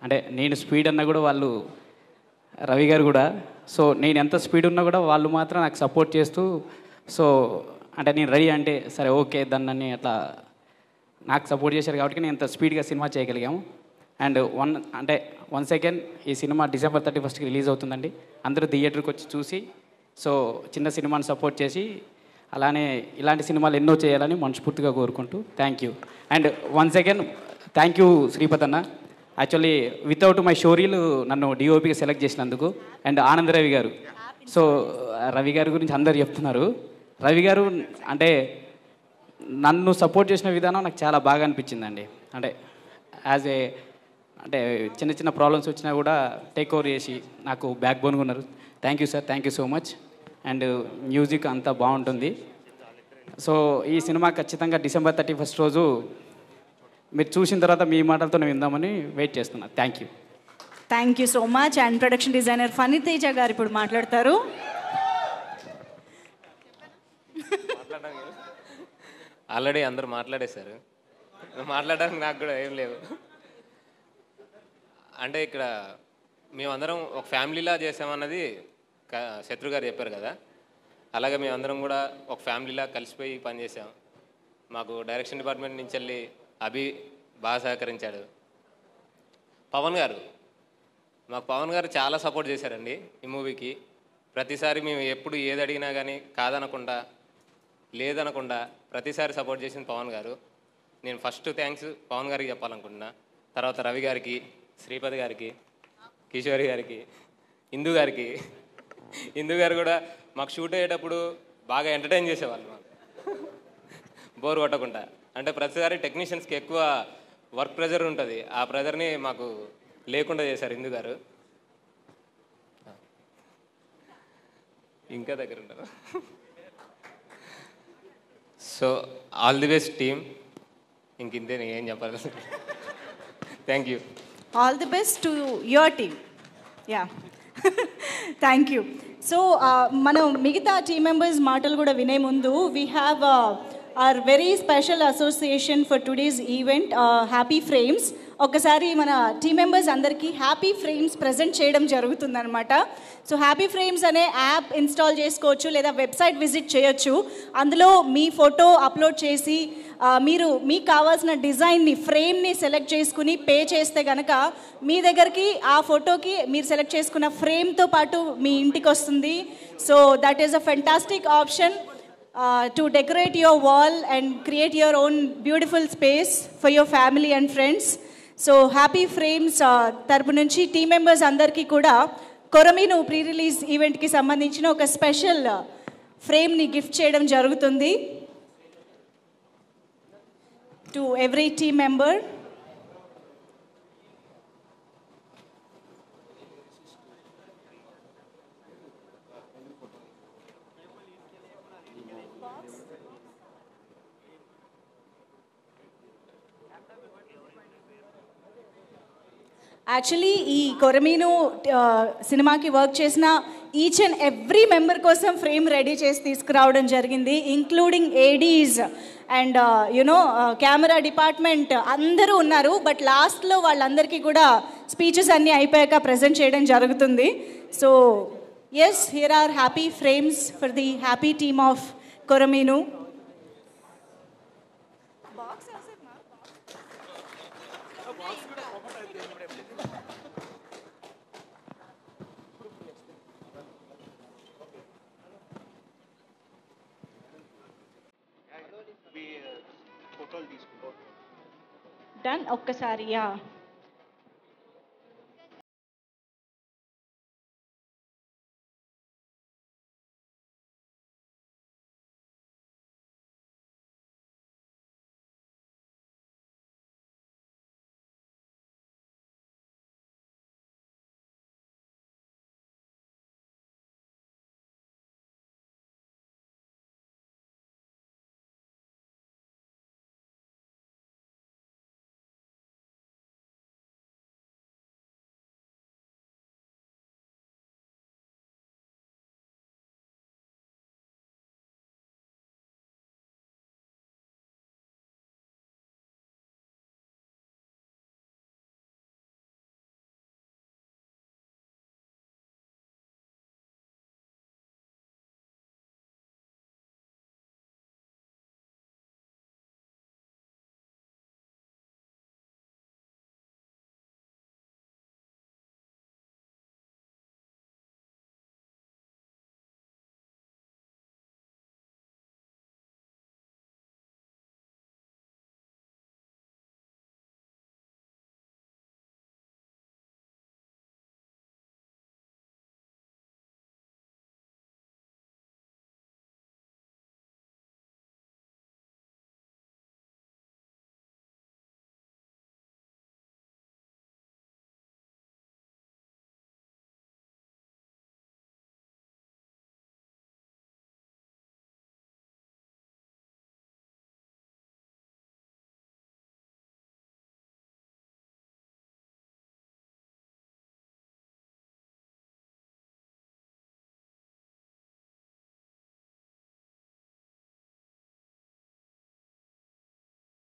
అంటే నేను స్పీడ్ అన్నా కూడా వాళ్ళు, రవి గారు కూడా, సో నేను ఎంత స్పీడ్ ఉన్నా కూడా వాళ్ళు మాత్రం నాకు సపోర్ట్ చేస్తూ, సో అంటే నేను రెడీ అంటే సరే ఓకే దాన్ని అట్లా నాకు సపోర్ట్ చేశారు కాబట్టి నేను ఎంత స్పీడ్గా సినిమా చేయగలిగాము. అండ్ వన్స్ అగైన్ ఈ సినిమా December 31st రిలీజ్ అవుతుందండి. అందరూ థియేటర్కి వచ్చి చూసి సో చిన్న సినిమాని సపోర్ట్ చేసి అలానే ఇలాంటి సినిమాలు ఎన్నో చేయాలని మనస్ఫూర్తిగా కోరుకుంటూ thank you. And once again thank you Sripathi అన్న. యాక్చువల్లీ వితౌట్ మై షోరీలు నన్ను డిఓపిగా సెలెక్ట్ చేసినందుకు. అండ్ ఆనంద్ రవి గారు, సో రవి గారి గురించి అందరు చెప్తున్నారు. రవి గారు అంటే నన్ను సపోర్ట్ చేసిన విధానం నాకు చాలా బాగా అనిపించిందండి. అంటే యాజ్ ఏ అంటే చిన్న చిన్న ప్రాబ్లమ్స్ వచ్చినా కూడా టేక్ ఓవర్ చేసి నాకు బ్యాక్ బోన్గా ఉన్నారు. Thank you sir, thank you so much. And music అంతా బాగుంటుంది. సో ఈ సినిమా ఖచ్చితంగా December 31st రోజు మీరు చూసిన తర్వాత మీ మాటలతో విందామని వెయిట్ చేస్తున్నాను. Thank you. Thank you so much. And production designer Phani Teja garu ఇప్పుడు మాట్లాడతారు. ఆల్రెడీ అందరూ మాట్లాడేశారు, మాట్లాడడానికి నాకు కూడా ఏం లేవు. అంటే ఇక్కడ మేమందరం ఒక ఫ్యామిలీలా చేసామన్నది శత్రు గారు చెప్పారు కదా, అలాగే మేమందరం కూడా ఒక ఫ్యామిలీలా కలిసిపోయి పనిచేసాం. మాకు డైరెక్షన్ డిపార్ట్మెంట్ నుంచి వెళ్ళి అభి బాగా సహకరించాడు. పవన్ గారు చాలా సపోర్ట్ చేశారండి ఈ మూవీకి. ప్రతిసారి మేము ఎప్పుడు ఏది అడిగినా కానీ కాదనకుండా లేదనకుండా ప్రతిసారి సపోర్ట్ చేసింది పవన్ గారు. నేను ఫస్ట్ థ్యాంక్స్ పవన్ గారికి చెప్పాలనుకుంటున్నా. తర్వాత రవి గారికి, శ్రీపతి గారికి, కిషోరి గారికి, ఇందు గారు కూడా మాకు షూట్ అయ్యేటప్పుడు బాగా ఎంటర్టైన్ చేసేవాళ్ళు, మాకు బోర్ కొట్టకుండా. అంటే ప్రతిసారి టెక్నీషియన్స్కి ఎక్కువ వర్క్ ప్రెజర్ ఉంటుంది, ఆ ప్రెజర్ని మాకు లేకుండా చేశారు ఇందు గారు. ఇంకా దగ్గర ఉంటారు. So all the best team. ఇంకింతే, నేను ఏం చెప్పాలి. Thank you. All the best to your team. Ya thank you. So మనం మిగతా టీమ్ మెంబర్స్ మాటలు కూడా వినే ముందు we have our very special association for today's event, Happy Frames. ఒకసారి మన టీమ్ మెంబర్స్ అందరికీ హ్యాపీ ఫ్రేమ్స్ ప్రజెంట్ చేయడం జరుగుతుందనమాట. సో హ్యాపీ ఫ్రేమ్స్ అనే యాప్ ఇన్స్టాల్ చేసుకోవచ్చు లేదా వెబ్సైట్ విజిట్ చేయొచ్చు. అందులో మీ ఫోటో అప్లోడ్ చేసి మీరు మీకు కావాల్సిన డిజైన్ని ఫ్రేమ్ని సెలెక్ట్ చేసుకుని పే చేస్తే కనుక మీ దగ్గరికి ఆ ఫోటోకి మీరు సెలెక్ట్ చేసుకున్న ఫ్రేమ్తో పాటు మీ ఇంటికి వస్తుంది. So that is a fantastic option to decorate your wall and create your own beautiful space for your family and friends. So happy frames తరపు నుంచి టీమ్ మెంబర్స్ అందరికీ కూడా కొరమీను ప్రీ రిలీజ్ ఈవెంట్కి సంబంధించిన ఒక స్పెషల్ ఫ్రేమ్ని గిఫ్ట్ చేయడం జరుగుతుంది to every team member. Actually ఈ కొరమీను సినిమాకి వర్క్ చేసిన ఈచ్ అండ్ ఎవ్రీ మెంబర్ కోసం ఫ్రేమ్ రెడీ చేసి తీసుకురావడం జరిగింది, including Aedes and you know camera department అందరూ ఉన్నారు. బట్ లాస్ట్లో వాళ్ళందరికీ కూడా స్పీచెస్ అన్నీ అయిపోయాక ప్రజెంట్ చేయడం జరుగుతుంది. So yes, here are happy frames for the happy team of Korameenu. Done, ఒక్కసారి yeah.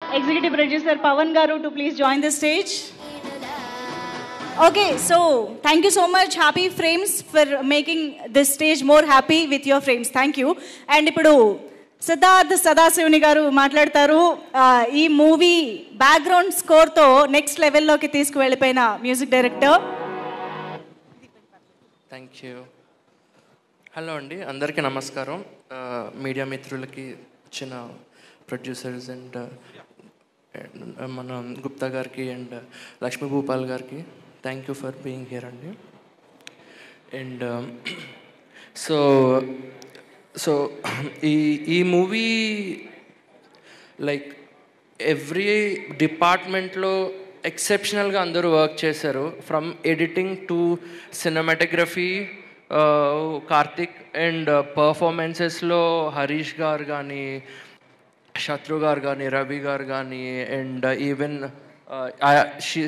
Executive Producer Pavan Garu to please join the stage. Okay, so thank you so much Happy Frames for making this stage more happy with your frames. Thank you. And ఇప్పుడు సిద్ధార్థ్ సదాశివని గారు మాట్లాడతారు. ఈ మూవీ బ్యాక్గ్రౌండ్ స్కోర్తో నెక్స్ట్ లెవెల్లోకి తీసుకువెళ్ళిపోయిన music director. Thank you. Hello అండి, అందరికీ నమస్కారం. మీడియా మిత్రులకి, వచ్చిన ప్రొడ్యూసర్స్ అండ్ మన గుప్తా గారికి అండ్ లక్ష్మీ భూపాల్ గారికి thank you for being here అండి. అండ్ సో ఈ మూవీ లైక్ ఎవ్రీ డిపార్ట్మెంట్లో ఎక్సెప్షనల్గా అందరూ వర్క్ చేశారు. From editing to cinematography, Karthik and పర్ఫార్మెన్సెస్లో హరీష్ గారు కానీ, శత్రు గారు కానీ, రవి గారు కానీ, and even she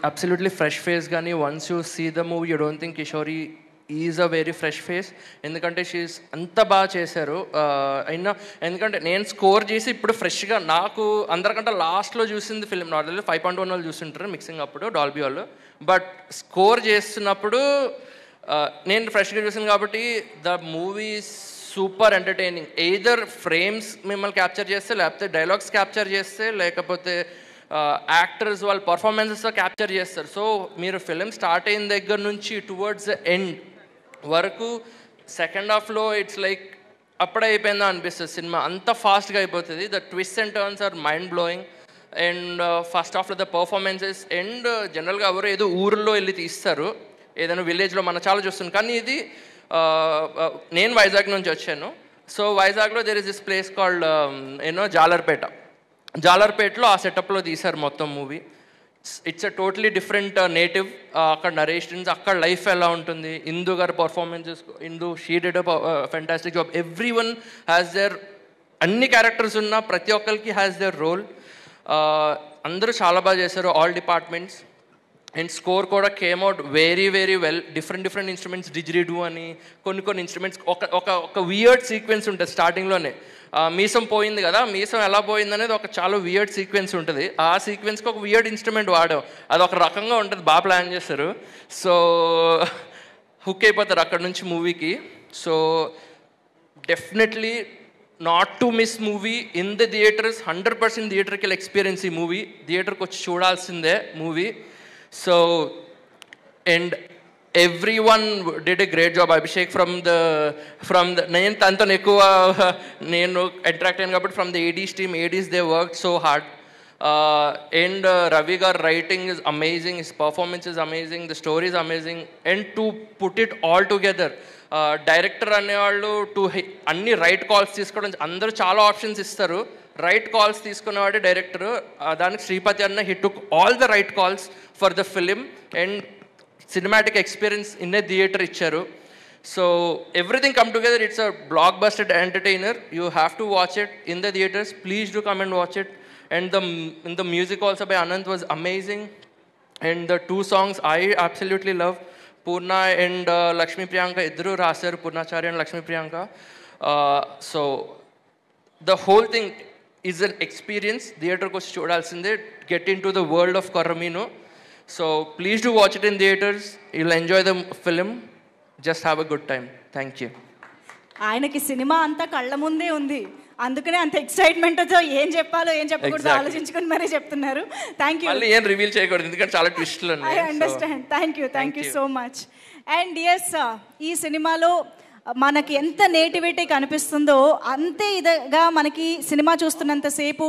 absolutely fresh face కానీ once you see the movie you don't think Kishori is a very fresh face. ఎందుకంటే షీఈస్ అంత బాగా చేశారు. అయినా ఎందుకంటే నేను స్కోర్ చేసి ఇప్పుడు ఫ్రెష్గా, నాకు అందరికంటే లాస్ట్లో చూసింది ఫిలిం నార్మల్గా 5.1 వాళ్ళు చూస్తుంటారు మిక్సింగ్ అప్పుడు డాల్బీ వాళ్ళు. బట్ స్కోర్ చేస్తున్నప్పుడు నేను ఫ్రెష్గా చూసాను కాబట్టి the movies super entertaining. Either frames మిమ్మల్ని క్యాప్చర్ చేస్తే, లేకపోతే డైలాగ్స్ క్యాప్చర్ చేస్తే, లేకపోతే యాక్టర్స్ వాళ్ళ పర్ఫార్మెన్సెస్తో క్యాప్చర్ చేస్తారు. సో మీరు ఫిలిం స్టార్ట్ అయిన దగ్గర నుంచి టువర్డ్స్ ద ఎండ్ వరకు సెకండ్ హాఫ్లో ఇట్స్ లైక్ అప్పుడే అయిపోయిందా అనిపిస్తుంది సినిమా, అంత ఫాస్ట్గా అయిపోతుంది. The twist and turns are mind blowing. And first హాఫ్లో ద పర్ఫార్మెన్సెస్ అండ్ జనరల్గా ఎవరు ఏదో ఊర్లో వెళ్ళి తీస్తారు, ఏదైనా విలేజ్లో మనం చాలా చూస్తున్నాం. కానీ ఇది నేను వైజాగ్ నుంచి వచ్చాను. సో వైజాగ్లో there is this place called జాలర్పేటలో ఆ సెటప్లో తీశారు మొత్తం movie. It's a totally different native. అక్కడ నరేషన్స్, అక్కడ లైఫ్ ఎలా ఉంటుంది, ఇందు గారి performances, Indu she did a fantastic job. Every one has there, అన్ని క్యారెక్టర్స్ ఉన్న ప్రతి ఒక్కరికి హ్యాస్ దేర్ రోల్. అందరూ చాలా బాగా చేశారు, ఆల్ డిపార్ట్మెంట్స్. అండ్ స్కోర్ కూడా came out very very well. Different instruments, didgeridoo అని కొన్ని ఇన్స్ట్రుమెంట్స్. ఒక వియర్డ్ సీక్వెన్స్ ఉంటుంది స్టార్టింగ్లోనే. మీసం పోయింది కదా, మీసం ఎలా పోయింది అనేది ఒక చాలా వియర్డ్ సీక్వెన్స్ ఉంటుంది. ఆ సీక్వెన్స్కి ఒక వియర్డ్ ఇన్స్ట్రుమెంట్ వాడాం, అది ఒక రకంగా ఉంటుంది, బాగా ప్లాన్ చేస్తారు. సో హుక్ అయిపోతారు అక్కడ నుంచి మూవీకి. So definitely not to miss movie in the theatres. 100% థియేటర్కి ఎక్స్పీరియన్స్ ఈ మూవీ, థియేటర్కి వచ్చి చూడాల్సిందే movie. So and everyone did a great job. Abhishek from the నేను తనతో ఎక్కువ నేను అట్రాక్ట్ అయ్యాను కాబట్టి from the ADs team, ADs they worked so hard. And Ravi gar writing is amazing, his performance is amazing, the story is amazing. And to put it all together, director అనేవాళ్ళు అన్ని రైట్ కాల్స్ తీసుకోవడం, అందరూ చాలా ఆప్షన్స్ ఇస్తారు, రైట్ కాల్స్ తీసుకునేవాడే డైరెక్టర్. దానికి శ్రీపతి అన్న he took all the right calls for the film and cinematic experience in a theatre ఇచ్చారు. So everything come together, it's a blockbuster entertainer. You have to watch it in the theatres. Please do come and watch it. And the music also by Anant was amazing. And the 2 songs I absolutely love. Purna and Lakshmi Priyanka iddaru rasaru, Purnachari and Lakshmi Priyanka. So the whole thing is an experience. Theater ko chudalsinde, get into the world of Coromino. So please do watch it in theaters. You'll enjoy the film. Just have a good time. Thank you. ఆయనకి సినిమా అంతా కళ్ళ ముందే ఉంది, అందుకనే అంత ఎక్సైట్మెంట్తో ఏం చెప్పాలో ఏం చెప్పకూడదు ఆలోచించుకొని మరీ చెప్తున్నారు. Thank you. మళ్ళీ ఏం రివీల్ చేయకూడదు ఎందుకంటే చాలా ట్విస్టులు ఉన్నాయి. I understand. Thank you so much. And yes, ఈ సినిమాలో మనకి ఎంత నేటివిటీ కనిపిస్తుందో అంతే ఇదిగా మనకి సినిమా చూస్తున్నంతసేపు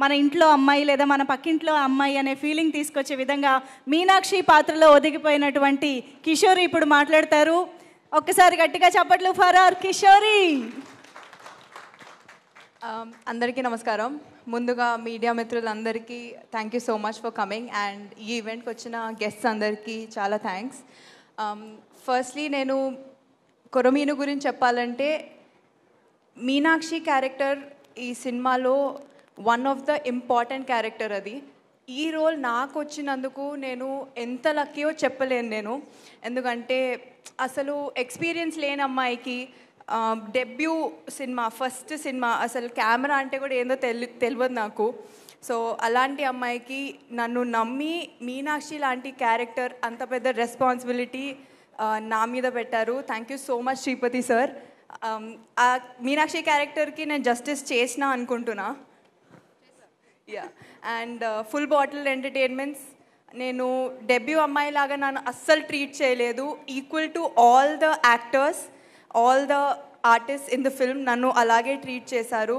మన ఇంట్లో అమ్మాయి లేదా మన పక్కింట్లో అమ్మాయి అనే ఫీలింగ్ తీసుకొచ్చే విధంగా మీనాక్షి పాత్రలో ఒదిగిపోయినటువంటి కిషోరి ఇప్పుడు మాట్లాడతారు. ఒక్కసారి గట్టిగా చప్పట్లు ఫర్ అవర్ కిషోరి. అందరికీ నమస్కారం. ముందుగా మీడియా మిత్రులందరికీ thank you so much for coming. And ఈ ఈవెంట్కి వచ్చిన గెస్ట్స్ అందరికీ చాలా థ్యాంక్స్. ఫస్ట్లీ నేను కొరమీను గురించి చెప్పాలంటే, మీనాక్షి క్యారెక్టర్ ఈ సినిమాలో one of the important character. అది ఈ రోల్ నాకు వచ్చినందుకు నేను ఎంత లక్కీయో చెప్పలేను నేను. ఎందుకంటే అసలు ఎక్స్పీరియన్స్ లేని అమ్మాయికి డెబ్యూ సినిమా, ఫస్ట్ సినిమా, అసలు కెమెరా అంటే కూడా ఏందో తెలియదు నాకు. సో అలాంటి అమ్మాయికి నన్ను నమ్మి మీనాక్షి లాంటి క్యారెక్టర్, అంత పెద్ద రెస్పాన్సిబిలిటీ నా మీద పెట్టారు. Thank you so much Sripathi sir. ఆ మీనాక్షి క్యారెక్టర్కి నేను జస్టిస్ చేసిన అనుకుంటున్నా. Ya. And full bottle entertainments, నేను డెబ్యూ అమ్మాయిలాగా నన్ను అస్సలు ట్రీట్ చేయలేదు. Equal to all the actors, all the artist in the film నన్ను అలాగే ట్రీట్ చేశారు.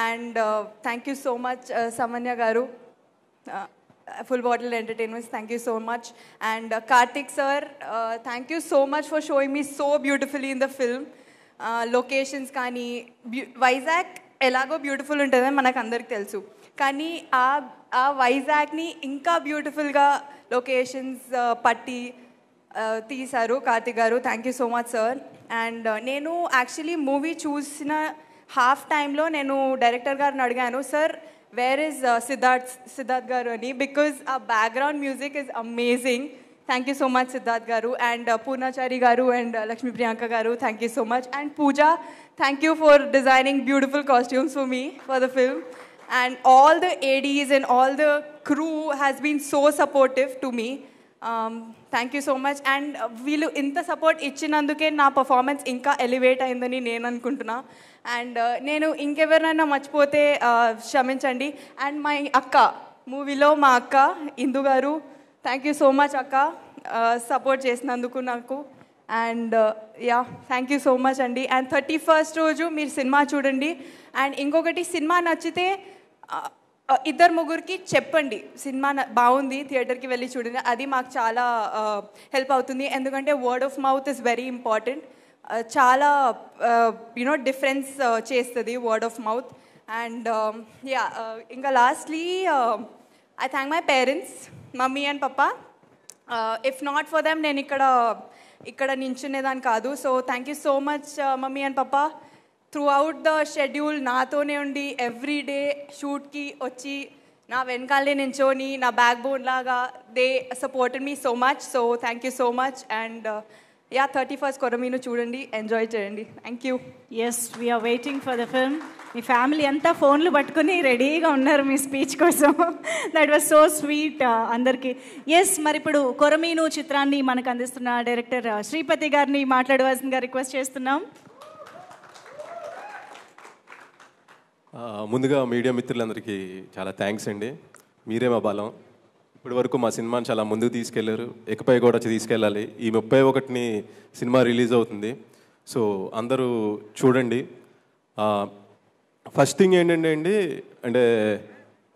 And thank you so much Samanya garu, full bottle entertainments, thank you so much. And Karthik sir, thank you so much for showing me so beautifully in the film. Locations కానీ, వైజాగ్ ఎలాగో బ్యూటిఫుల్ ఉంటుందని మనకు అందరికి తెలుసు, కానీ ఆ వైజాగ్ని ఇంకా బ్యూటిఫుల్గా లొకేషన్స్ పట్టి తీశారు కార్తిక్ గారు. Thank you so much sir. And నేను యాక్చువల్లీ మూవీ చూసిన హాఫ్ టైంలో నేను డైరెక్టర్ గారిని అడిగాను, సార్ వేర్ ఇస్ సిద్ధార్థ్ గారు అని, బికాజ్ ఆ background music is amazing. Thank you so much Siddharth garu. And Purnachari garu and Lakshmi Priyanka garu, thank you so much. And Pooja, thank you for designing beautiful costumes for me for the film. And all the ADs and all the crew has been so supportive to me. Thank you so much. And వీళ్ళు ఇంత సపోర్ట్ ఇచ్చినందుకే నా పర్ఫార్మెన్స్ ఇంకా ఎలివేట్ అయిందని నేను అనుకుంటున్నా. అండ్ నేను ఇంకెవరినైనా మర్చిపోతే క్షమించండి. అండ్ మా అక్క, మూవీలో మా అక్క ఇందు గారు, థ్యాంక్ యూ సో మచ్ అక్క, సపోర్ట్ చేసినందుకు నాకు. And yeah, thank you so much అండి. అండ్ 31st రోజు మీరు సినిమా చూడండి. అండ్ ఇంకొకటి, సినిమా నచ్చితే ఇద్దరు ముగ్గురికి చెప్పండి సినిమా బాగుంది థియేటర్కి వెళ్ళి చూడండి, అది మాకు చాలా హెల్ప్ అవుతుంది. ఎందుకంటే word of mouth is very important. చాలా డిఫరెన్స్ చేస్తుంది వర్డ్ ఆఫ్ మౌత్. అండ్ ఇంకా lastly I thank my parents, mummy and papa. If not for them నేను ఇక్కడ నించునేదాన్ని కాదు. So thank you so much mummy and papa. Throughout the schedule నాతోనే ఉండి ఎవ్రీడే షూట్కి వచ్చి నా వెనకాలే నించోని నా బ్యాక్ బోన్ లాగా they supported me so much. So thank you so much. And 31st కొరమీను చూడండి, ఎంజాయ్ చేయండి. Thank you. Yes, we are waiting for the film. మీ ఫ్యామిలీ అంతా ఫోన్లు పట్టుకుని రెడీగా ఉన్నారు మీ స్పీచ్ కోసం. దట్ వాజ్ సో స్వీట్ అందరికీ. ఎస్, మరి ఇప్పుడు కొరమీను చిత్రాన్ని మనకు అందిస్తున్న డైరెక్టర్ శ్రీపతి గారిని మాట్లాడవలసిందిగా రిక్వెస్ట్ చేస్తున్నాం. ముందుగా మీడియా మిత్రులందరికీ చాలా థ్యాంక్స్ అండి. మీరే మా బలం. ఇప్పటి వరకు మా సినిమాని చాలా ముందుకు తీసుకెళ్లారు, ఇకపై కూడా తీసుకెళ్ళాలి. ఈ 31ని సినిమా రిలీజ్ అవుతుంది. సో అందరూ చూడండి. ఫస్ట్ థింగ్ ఏంటంటే అండి, అంటే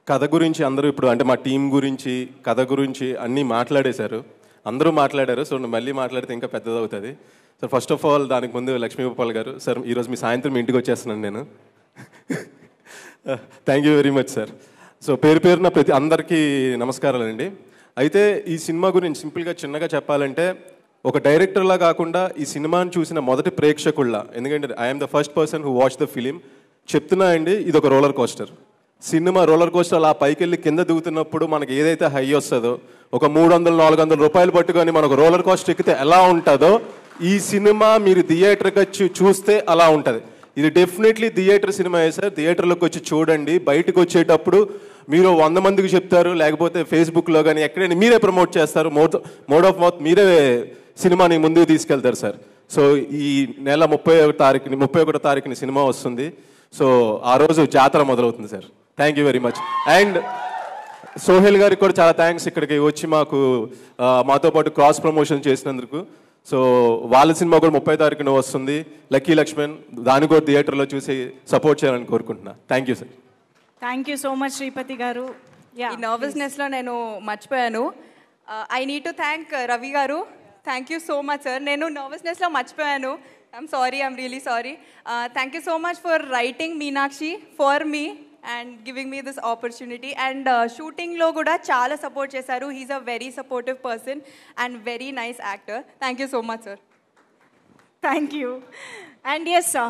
కథ గురించి అందరూ ఇప్పుడు అంటే మా టీం గురించి కథ గురించి అన్నీ మాట్లాడేశారు, అందరూ మాట్లాడారు. సో మళ్ళీ మాట్లాడితే ఇంకా పెద్దదవుతుంది. సార్ ఫస్ట్ ఆఫ్ ఆల్ దానికి ముందు లక్ష్మీగోపాల్ గారు, సార్ ఈరోజు మీ సాయంత్రం ఇంటికి వచ్చేస్తున్నాను నేను. Thank you very much sir. So పేరున ప్రతి అందరికీ నమస్కారాలండి. అయితే ఈ సినిమా గురించి సింపుల్గా చిన్నగా చెప్పాలంటే, ఒక డైరెక్టర్లా కాకుండా ఈ సినిమాని చూసిన మొదటి ప్రేక్షకుల్లా, ఎందుకంటే I'm the first person who watch the film, చెప్తున్నా అండి, ఇది ఒక roller coaster cinema. Roller coaster అలా పైకి వెళ్ళి కింద దిగుతున్నప్పుడు మనకి ఏదైతే హై వస్తుందో, ఒక 300-400 రూపాయలు పట్టుకొని మనకు రోలర్ కోస్టర్ ఎక్కితే ఎలా ఉంటుందో, ఈ సినిమా మీరు థియేటర్కి వచ్చి చూస్తే అలా ఉంటుంది. ఇది డెఫినెట్లీ థియేటర్ సినిమా సార్. థియేటర్లోకి వచ్చి చూడండి. బయటకు వచ్చేటప్పుడు మీరు 100 మందికి చెప్తారు, లేకపోతే ఫేస్బుక్లో కానీ ఎక్కడైనా మీరే ప్రమోట్ చేస్తారు. మోడ్ ఆఫ్ మౌత్ మీరే సినిమాని ముందుకు తీసుకెళ్తారు సార్. సో ఈ నెల 31 తారీఖుని సినిమా వస్తుంది. సో ఆ రోజు జాతర మొదలవుతుంది sir. Thank you very much. And Sohel గారికి కూడా చాలా థ్యాంక్స్, ఇక్కడికి వచ్చి మాతో పాటు క్రాస్ ప్రమోషన్ చేసినందుకు. సో వాళ్ళ సినిమా కూడా 30 తారీఖున వస్తుంది, లక్కీ లక్ష్మణ్. దాన్ని కూడా థియేటర్లో చూసి సపోర్ట్ చేయాలని కోరుకుంటున్నా. Thank you sir. Thank you so much Sripathi garu. ఈ నర్వస్నెస్లో నేను మర్చిపోయాను. I need to thank Ravi garu. Thank you so much sir. నేను నర్వస్నెస్లో మర్చిపోయాను. I'm sorry, I'm really sorry. Thank you so much for writing Meenakshi for me and giving me this opportunity. And shooting lo kuda chaala support chesaru. He's a very supportive person and very nice actor. Thank you so much sir. Thank you. And yes sir,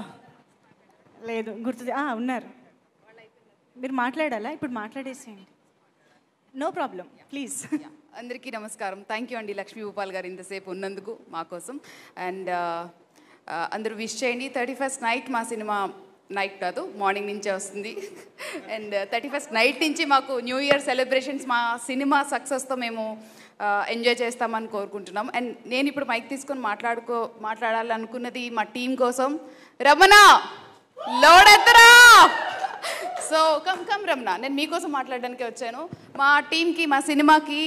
ledu gurtu unnaru, మీరు మాట్లాడాలా? ఇప్పుడు మాట్లాడేసేయండి. No problem, please. అందరికీ నమస్కారం. థ్యాంక్ యూ అండి లక్ష్మీ భూపాల్ గారు ఇంతసేపు ఉన్నందుకు మా కోసం. అండ్ అందరూ విష్ చేయండి. 31st నైట్ మా సినిమా, నైట్ కాదు మార్నింగ్ నుంచే వస్తుంది. అండ్ 31st నైట్ నుంచి మాకు న్యూ ఇయర్ సెలబ్రేషన్స్, మా సినిమా సక్సెస్తో మేము ఎంజాయ్ చేస్తామని కోరుకుంటున్నాం. అండ్ నేను ఇప్పుడు మైక్ తీసుకొని మాట్లాడాలనుకున్నది మా టీం కోసం. రమణ లోడెత్తరా. సో కమ్ రమణ, నేను మీకోసం మాట్లాడడానికి వచ్చాను. మా టీంకి, మా సినిమాకి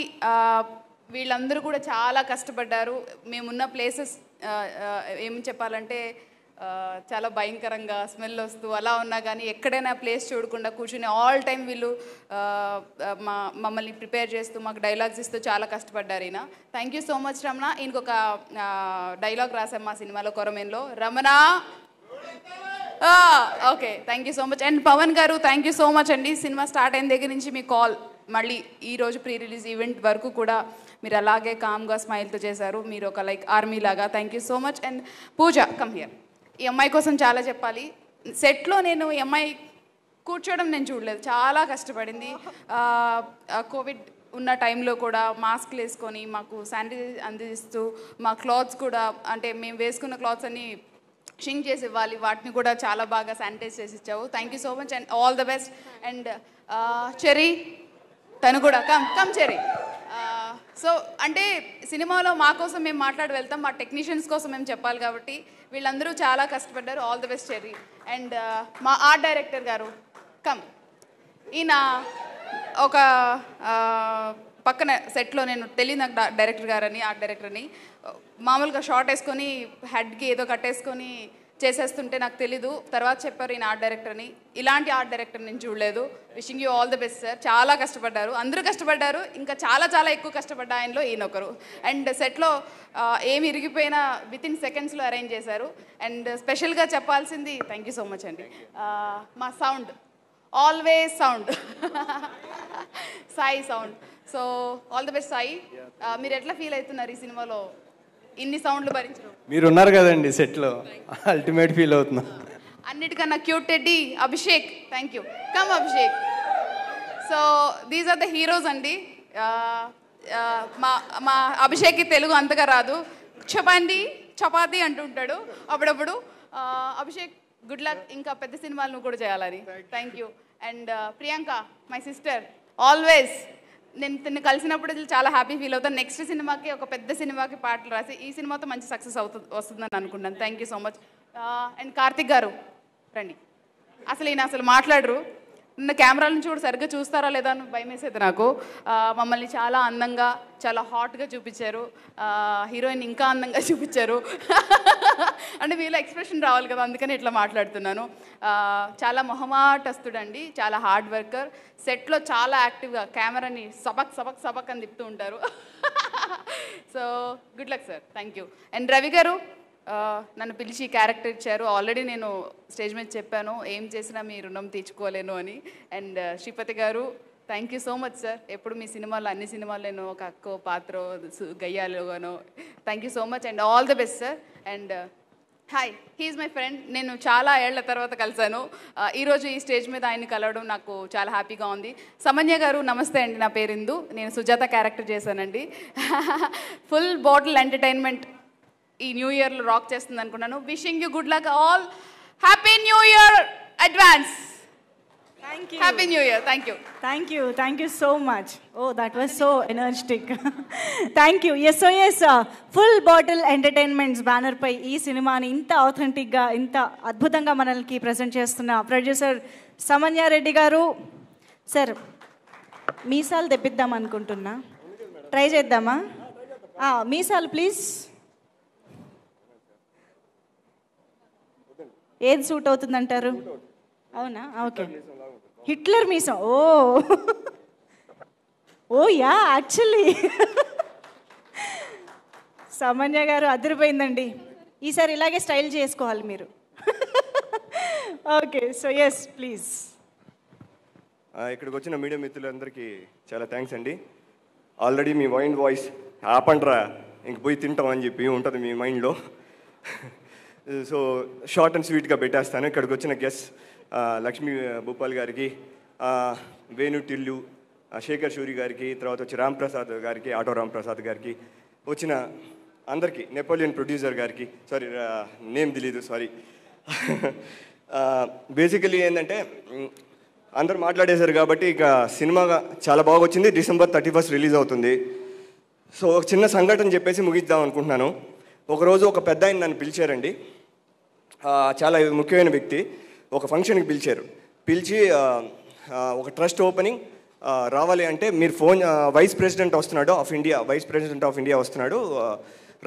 వీళ్ళందరూ కూడా చాలా కష్టపడ్డారు. మేమున్న ప్లేసెస్ ఏం చెప్పాలంటే చాలా భయంకరంగా స్మెల్ వస్తూ అలా ఉన్నా కానీ ఎక్కడైనా ప్లేస్ చూడకుండా కూర్చుని ఆల్ టైం వీళ్ళు మమ్మల్ని ప్రిపేర్ చేస్తూ మాకు డైలాగ్స్ ఇస్తూ చాలా కష్టపడ్డారు. ఈయన thank you so much Ramana. ఇంకొక డైలాగ్ రాసాం మా సినిమాలో కొరమేన్లో, Ramana. Okay, thank you so much. And Pavan garu thank you so much అండి. సినిమా స్టార్ట్ అయిన దగ్గర నుంచి మీ కాల్, మళ్ళీ ఈరోజు ప్రీ రిలీజ్ ఈవెంట్ వరకు కూడా మీరు అలాగే కామ్గా స్మైల్తో చేశారు. మీరు ఒక లైక్ ఆర్మీ లాగా. Thank you so much. And Pooja, come here. ఈ అమ్మాయి కోసం చాలా చెప్పాలి. సెట్లో నేను ఈ అమ్మాయి కూర్చోవడం నేను చూడలేదు, చాలా కష్టపడింది. కోవిడ్ ఉన్న టైంలో కూడా మాస్క్లు వేసుకొని మాకు శానిటైజర్ అందిస్తూ, మా క్లాత్స్ కూడా అంటే మేము వేసుకున్న క్లాత్స్ అన్నీ షింక్ చేసి ఇవ్వాలి, వాటిని కూడా చాలా బాగా శానిటైజ్ చేసి ఇచ్చావు. Thank you so much and all the best. And cherry, తను కూడా కమ్ చెర్రీ. సో అంటే సినిమాలో మా కోసం మేము మాట్లాడి వెళ్తాం, మా టెక్నీషియన్స్ కోసం మేము చెప్పాలి కాబట్టి వీళ్ళందరూ చాలా కష్టపడ్డారు. All the best cherry. And మా ఆర్ట్ డైరెక్టర్ గారు కమ్. ఈయన ఒక పక్కన సెట్లో నేను తెలియదు నాకు డైరెక్టర్ గారని, ఆర్ట్ డైరెక్టర్ అని, మామూలుగా షార్ట్ వేసుకొని హెడ్కి ఏదో కట్టేసుకొని చేసేస్తుంటే నాకు తెలీదు. తర్వాత చెప్పారు ఈయన ఆర్ట్ డైరెక్టర్ అని. ఇలాంటి ఆర్ట్ డైరెక్టర్ నేను చూడలేదు. Wishing you all the best sir. చాలా కష్టపడ్డారు, అందరూ కష్టపడ్డారు. ఇంకా చాలా చాలా ఎక్కువ కష్టపడ్డా ఆయనలో ఈయన ఒకరు. అండ్ సెట్లో ఏమి ఇరిగిపోయినా విత్ ఇన్ సెకండ్స్లో అరేంజ్ చేశారు. అండ్ స్పెషల్గా చెప్పాల్సింది థ్యాంక్ యూ సో మచ్ అండి. మా sound always sound Sai sound. So all the best Sai. మీరు ఎట్లా ఫీల్ అవుతున్నారు ఈ సినిమాలో ఇన్ని సౌండ్లు భరించడం? మీరు ఉన్నారు కదండి సెట్లో, అల్టిమేట్ ఫీల్ అవుతున్నా. అన్నిటికన్నా cute teddy Abhishek. Thank you. Come Abhishek. So these are the heroes అండి. మా అభిషేక్కి తెలుగు అంతగా రాదు. చపాతి అంటుంటాడు అప్పుడప్పుడు. అభిషేక్ గుడ్ లక్, ఇంకా పెద్ద సినిమాలు నువ్వు కూడా చేయాలని. Thank you. And Priyanka my sister, always నేను కలిసినప్పుడు చాలా హ్యాపీ ఫీల్ అవుతాను. నెక్స్ట్ సినిమాకి ఒక పెద్ద సినిమాకి పాటలు రాసి ఈ సినిమాతో మంచి సక్సెస్ వస్తుందని అనుకుంటాను. Thank you so much. And Karthik గారు రండి. అసలు మాట్లాడరు. నిన్న కెమెరాల నుంచి కూడా సరిగ్గా చూస్తారా లేదా అని భయం వేసేది నాకు. మమ్మల్ని చాలా అందంగా చాలా హాట్గా చూపించారు. హీరోయిన్ ఇంకా అందంగా చూపించారు. అంటే మీలో ఎక్స్ప్రెషన్ రావాలి కదా, అందుకని ఇట్లా మాట్లాడుతున్నాను. చాలా మొహమాటస్తుడండి, చాలా హార్డ్ వర్కర్. సెట్లో చాలా యాక్టివ్గా కెమెరాని సబక్ అని తిప్పుతూ ఉంటారు. So good luck sir. Thank you. And Ravi గారు నన్ను పిలిచి క్యారెక్టర్ ఇచ్చారు. ఆల్రెడీ నేను స్టేజ్ మీద చెప్పాను ఏం చేసినా మీ రుణం తీర్చుకోలేను అని. And Sripathi garu thank you so much sir. ఎప్పుడు మీ సినిమాలో అన్ని సినిమాల్లో నేను ఒక అక్కో పాత్ర గయ్యాలుగానో. Thank you so much and all the best sir. And hi, he's my friend. నేను చాలా ఏళ్ల తర్వాత కలిశాను. ఈరోజు ఈ స్టేజ్ మీద ఆయన్ని కలవడం నాకు చాలా హ్యాపీగా ఉంది. సమన్య గారు నమస్తే అండి, నా పేరు ఇందు. నేను సుజాత క్యారెక్టర్ చేశానండి. ఫుల్ బాటిల్ ఎంటర్టైన్మెంట్ ఈ న్యూ ఇయర్లో రాక్ చేస్తుంది అనుకున్నాను. Wishing you good luck all. Happy new year advance. Happy new year. Thank you so much. Oh that was so energetic. Thank you. Yes full bottle entertainments banner పై ఈ సినిమాని ఇంత ఆథెంటిక్గా ఇంత అద్భుతంగా మనల్ని ప్రజెంట్ చేస్తున్న ప్రొడ్యూసర్ సమన్యారెడ్డి గారు. సార్ మీసాలు తెప్పిద్దాం అనుకుంటున్నా, ట్రై చేద్దామా? మీసాలు ప్లీజ్. ఏది సూట్ అవుతుందంటారు? అవునా? ఓకే. హిట్లర్ మీసం. ఓ యా, యాక్చువల్లీ సమన్య గారు అదిరిపోయిందండి. ఈసారి ఇలాగే స్టైల్ చేసుకోవాలి మీరు. Okay, so yes please. ఇక్కడికి వచ్చిన మీడియా మిత్రులందరికీ చాలా థ్యాంక్స్ అండి. ఆల్రెడీ మీ మైండ్ వాయిస్ ఆపండ్రా ఇంక పోయి తింటాం అని చెప్పి ఉంటుంది మీ మైండ్లో. సో షార్ట్ అండ్ స్వీట్గా పెట్టేస్తాను. ఇక్కడికి వచ్చిన గెస్ట్ లక్ష్మీ భూపాల్ గారికి, వేణు టిల్లు, శేఖర్ షూరి గారికి, తర్వాత వచ్చి రామ్ ప్రసాద్ గారికి, ఆటో రామ్ ప్రసాద్ గారికి, వచ్చిన అందరికీ, నెపోలియన్ ప్రొడ్యూసర్ గారికి, సారీ నేమ్ తెలీదు, సారీ. బేసికలీ ఏంటంటే అందరు మాట్లాడేశారు కాబట్టి ఇక సినిమా చాలా బాగా వచ్చింది. December 31 రిలీజ్ అవుతుంది. సో ఒక చిన్న సంఘటన చెప్పేసి ముగిద్దాం అనుకుంటున్నాను. ఒకరోజు ఒక పెద్ద ఆయన నన్ను పిలిచారండి. చాలా ముఖ్యమైన వ్యక్తి. ఒక ఫంక్షన్కి పిలిచి ఒక ట్రస్ట్ ఓపెనింగ్ రావాలి అంటే మీరు వైస్ ప్రెసిడెంట్ ఆఫ్ ఇండియా వస్తున్నాడు,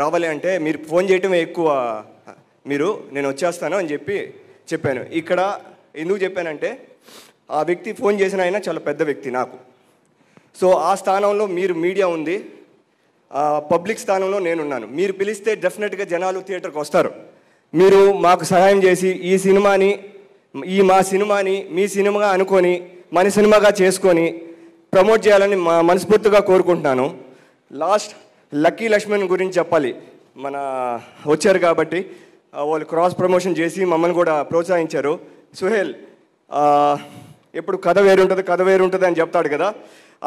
రావాలి అంటే మీరు ఫోన్ చేయటమే ఎక్కువ, నేను వచ్చేస్తాను అని చెప్పాను. ఇక్కడ ఎందుకు చెప్పానంటే ఆ వ్యక్తి ఫోన్ చేసిన ఆయన చాలా పెద్ద వ్యక్తి నాకు. సో ఆ స్థానంలో మీరు మీడియా ఉంది, పబ్లిక్ స్థానంలో నేనున్నాను. మీరు పిలిస్తే డెఫినెట్గా జనాలు థియేటర్కి వస్తారు. మీరు మాకు సహాయం చేసి మా సినిమాని మీ సినిమాగా అనుకొని మన సినిమాగా చేసుకొని ప్రమోట్ చేయాలని మనస్ఫూర్తిగా కోరుకుంటున్నాను. లాస్ట్ లక్కీ లక్ష్మణ్ గురించి చెప్పాలి. వచ్చారు కాబట్టి వాళ్ళు క్రాస్ ప్రమోషన్ చేసి మమ్మల్ని కూడా ప్రోత్సహించారు. సుహేల్ ఎప్పుడు కథ వేరుంటుంది అని చెప్తాడు కదా,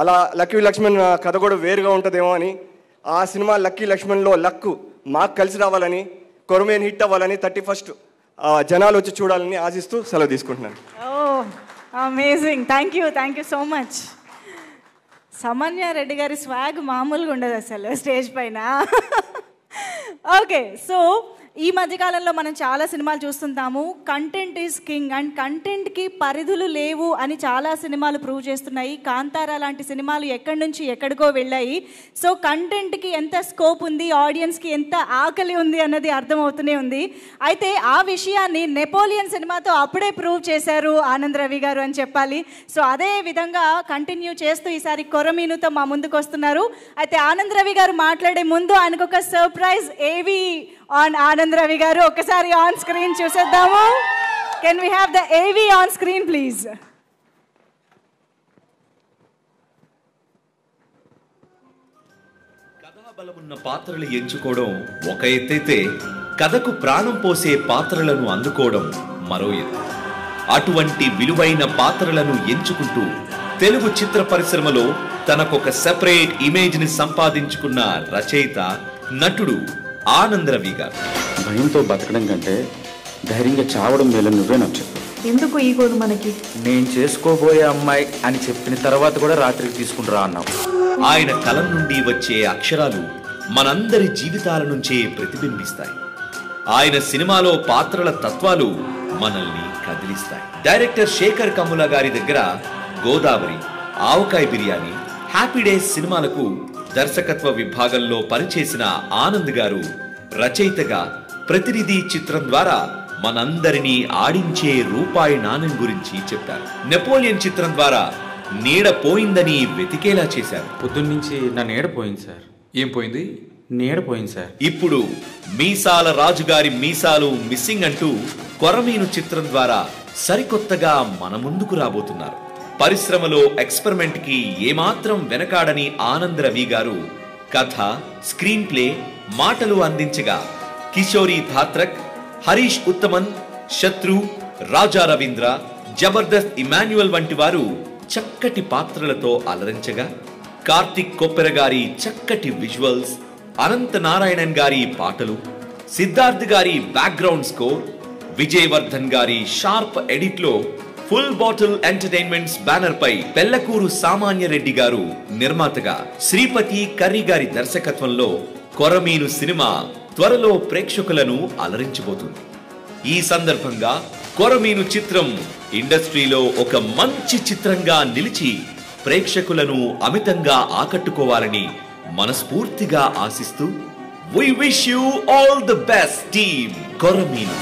అలా లక్కీ లక్ష్మణ్ కథ కూడా వేరుగా ఉంటుందేమో అని ఆ సినిమా లక్కీ లక్ష్మణ్లో లక్కు మాకు కలిసి రావాలని, కొరమేన్ హిట్ అవ్వాలని 31st జనాలు వచ్చి చూడాలని ఆశిస్తూ సెలవు తీసుకుంటున్నాను. Amazing. Thank you so much. Samanya Reddy గారి స్వాగ్ మామూలుగా ఉండదు అసలు స్టేజ్ పైన. ఓకే, సో ఈ మధ్యకాలంలో మనం చాలా సినిమాలు చూస్తుంటాము. కంటెంట్ ఈజ్ కింగ్ అండ్ కంటెంట్కి పరిధులు లేవు అని చాలా సినిమాలు ప్రూవ్ చేస్తున్నాయి. కాంతారా లాంటి సినిమాలు ఎక్కడి నుంచి ఎక్కడికో వెళ్ళాయి. సో కంటెంట్కి ఎంత స్కోప్ ఉంది, ఆడియన్స్కి ఎంత ఆకలి ఉంది అన్నది అర్థమవుతూనే ఉంది. అయితే ఆ విషయాన్ని నెపోలియన్ సినిమాతో అప్పుడే ప్రూవ్ చేశారు ఆనంద్ రవి గారు అని చెప్పాలి. సో అదే విధంగా కంటిన్యూ చేస్తూ ఈసారి కొరమీనుతో మా ముందుకు వస్తున్నారు. అయితే ఆనంద్ రవి గారు మాట్లాడే ముందు ఆయనకు ఒక సర్ప్రైజ్ ఏవి ఆన్ ఆనంద్ రవి గారు ఒకసారి ఆన్ స్క్రీన్ చూసేద్దాము. కెన్ వి హ్యావ్ ద ఏవి ఆన్ స్క్రీన్ ప్లీజ్? కథాబలమున్న పాత్రలు ఎంచుకోవడం ఒక ఎత్తైతే కథకు ప్రాణం పోసే పాత్రలను అందుకోవడం మరో ఎత్తు. అటువంటి విలువైన పాత్రలను ఎంచుకుంటూ తెలుగు చిత్ర పరిశ్రమలో తనకొక సెపరేట్ ఇమేజ్ ని సంపాదించుకున్న రచయిత, నటుడు ఆనంద్ రవి గారు. భయంతో బతకడం కంటే ధైర్యంగా చావడం మేలని నువ్వే నాకు చెప్పు. ఎందుకు ఈ గోడు మనకి? నేను చేసుకోబోయే అమ్మాయి అని చెప్పిన తర్వాత కూడా రాత్రికి తీసుకుంటురా అన్నావు. ఆయన కలం నుండి వచ్చే అక్షరాలు మనందరి జీవితాల నుంచే ప్రతిబింబిస్తాయి. ఆయన సినిమాలో పాత్రల తత్వాలు మనల్ని కదిలిస్తాయి. డైరెక్టర్ శేఖర్ కమ్ముల గారి దగ్గర గోదావరి, ఆవకాయ బిర్యానీ, హ్యాపీ డేస్ సినిమాలకు దర్శకత్వ విభాగంలో పనిచేసిన ఆనంద్ గారు రచయితగా ప్రతినిధి చిత్రం ద్వారా మనందరినీ ఆడించే రూపాయి నాణెం గురించి చెప్పారు. నెపోలియన్ చిత్రం ద్వారా నీడ పోయిందని వెతికేలా చేశారు. పొద్దున్నుంచి నా నీడ పోయింది సార్. ఏం పోయింది? నీడ పోయింది సార్. ఇప్పుడు మీసాల రాజుగారి మీసాలు మిస్సింగ్ అంటూ కొరమీను చిత్రం ద్వారా సరికొత్తగా మన ముందుకు రాబోతున్నారు. పరిశ్రమలో ఎక్స్పెరిమెంట్ కి ఏమాత్రం వెనకాడని ఆనంద్ రవి గారు కథ, స్క్రీన్ ప్లే, మాటలు అందించగా కిషోరి ధాత్రక్, హరీష్ ఉత్తమన్, శత్రు, రాజా రవీంద్ర, జబర్దస్త్ ఇమాన్యుయల్ వంటి వారు చక్కటి పాత్రలతో అలరించగా కార్తిక్ కొప్పెర గారి చక్కటి విజువల్స్, అనంత నారాయణన్ గారి పాటలు, సిద్ధార్థ్ గారి బ్యాక్గ్రౌండ్ స్కోర్, విజయవర్ధన్ గారి షార్ప్ ఎడిట్ లో ఫుల్ బాటిల్ ఎంటర్టైన్మెంట్స్ బ్యానర్ పై పెళ్లకూరు సామాన్య రెడ్డి గారు నిర్మాతగా శ్రీపతి కర్రీ గారి దర్శకత్వంలో కొరమీను సినిమా త్వరలో ప్రేక్షకులను అలరించబోతుంది. ఈ సందర్భంగా కొరమీను చిత్రం ఇండస్ట్రీలో ఒక మంచి చిత్రంగా నిలిచి ప్రేక్షకులను అమితంగా ఆకట్టుకోవాలని మనస్ఫూర్తిగా ఆశిస్తూ we wish you all the best team కొరమీను.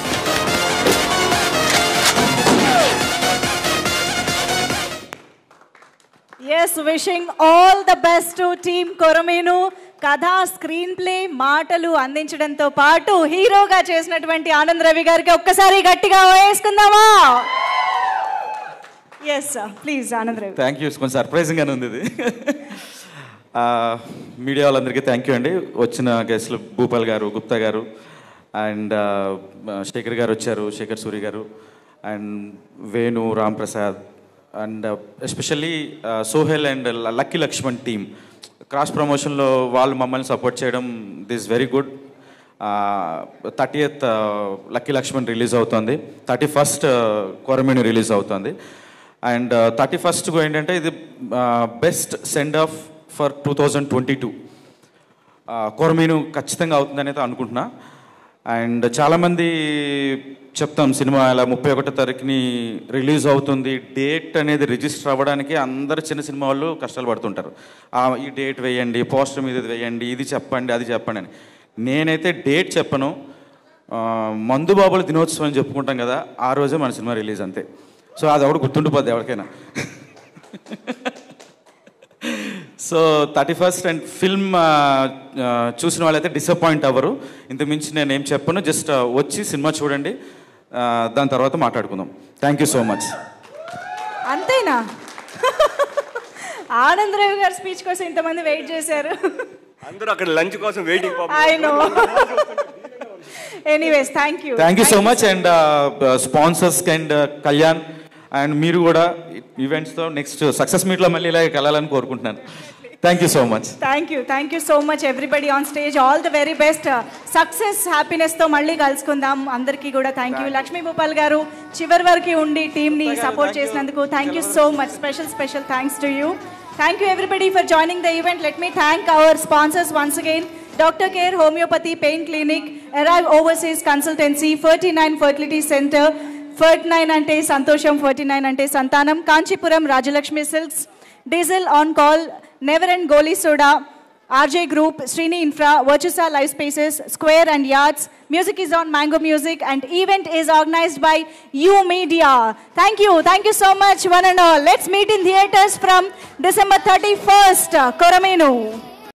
Yes, wishing all the best to team కొరమీను. కథ, స్క్రీన్ ప్లే, మాటలు అందించడంతో పాటు హీరోగా చేసినటువంటి ఆనంద్ రవి గారికి ఒక్కసారి గట్టిగా వేసుకుందామా? Yes please Anand Ravi. Thank you. కొంచెం సర్ప్రైజింగ్గానే ఉంది ఇది. మీడియా వాళ్ళందరికీ థ్యాంక్ యూ అండి. వచ్చిన గెస్ట్లు భూపాల్ గారు, గుప్తా గారు అండ్ శేఖర్ గారు వచ్చారు, Shekar Suri garu and Venu, Ram Prasad and especially Sohel and lucky Lakshman team. Cross ప్రమోషన్లో వాళ్ళు మమ్మల్ని సపోర్ట్ చేయడం this very good. 30th lucky Lakshman release అవుతుంది, 31st కొరమీను రిలీజ్ అవుతుంది. అండ్ 31st ఏంటంటే ఇది బెస్ట్ సెండ్ ఆఫ్ ఫర్ 2022. కొరమీను ఖచ్చితంగా అవుతుందని అయితే అనుకుంటున్నా. అండ్ చాలామంది చెప్తాం సినిమా ఇలా 31వ తారీఖుని రిలీజ్ అవుతుంది, డేట్ అనేది రిజిస్టర్ అవ్వడానికి అందరు చిన్న సినిమా వాళ్ళు కష్టాలు పడుతుంటారు. ఈ డేట్ వేయండి, పోస్టర్ మీద ఇది వేయండి, ఇది చెప్పండి, అది చెప్పండి అని. నేనైతే డేట్ చెప్పను. మందుబాబుల దినోత్సవం అని చెప్పుకుంటాం కదా, ఆ రోజే మన సినిమా రిలీజ్ అంతే. సో అది ఒకటి గుర్తుండిపోద్ది ఎవరికైనా. సో 31st అండ్ ఫిల్మ్ చూసిన వాళ్ళైతే డిసప్పాయింట్ అవ్వరు. ఇంతకుమించి నేను ఏం చెప్పను, జస్ట్ వచ్చి సినిమా చూడండి, దాని తర్వాత మాట్లాడుకుందాం. Thank you so much. అంతేనా? ఆనంద్ రవి గారి స్పీచ్ కోసం ఇంతమంది వెయిట్ చేశారు. అందరూ అక్కడ లంచ్ కోసం waiting. I know. Anyways thank you. Thank you so much. And sponsors and Kalyan and మీరు కూడా ఈవెంట్స్తో నెక్స్ట్ సక్సెస్ మీట్లో మళ్ళీ ఇలా వెళ్ళాలని కోరుకుంటున్నాను. Thank you so much. Thank you so much everybody on stage. All the very best. Success, హ్యాపీనెస్తో మళ్ళీ కలుసుకుందాం. అందరికీ కూడా థ్యాంక్ యూ. లక్ష్మీ భూపాల్ గారు చివరి వరకు ఉండి టీమ్ని సపోర్ట్ చేసినందుకు thank you so much. Special thanks to you. Thank you everybody for joining the event. Let me thank our sponsors once again. Dr. Care Homeopathy Pain Clinic, Arrive Overseas Consultancy, 49 Fertility Center, 49 ante Santosham, 49 ante Santanam, Kanchipuram Rajalakshmi Silks, Diesel On Call, Never End Goli Soda, RJ Group, Srini Infra, Virtusa Life Spaces, Square and Yards. Music is on Mango Music, and event is organized by You Media. Thank you so much one and all. Let's meet in theaters from December 31st, Koramenu.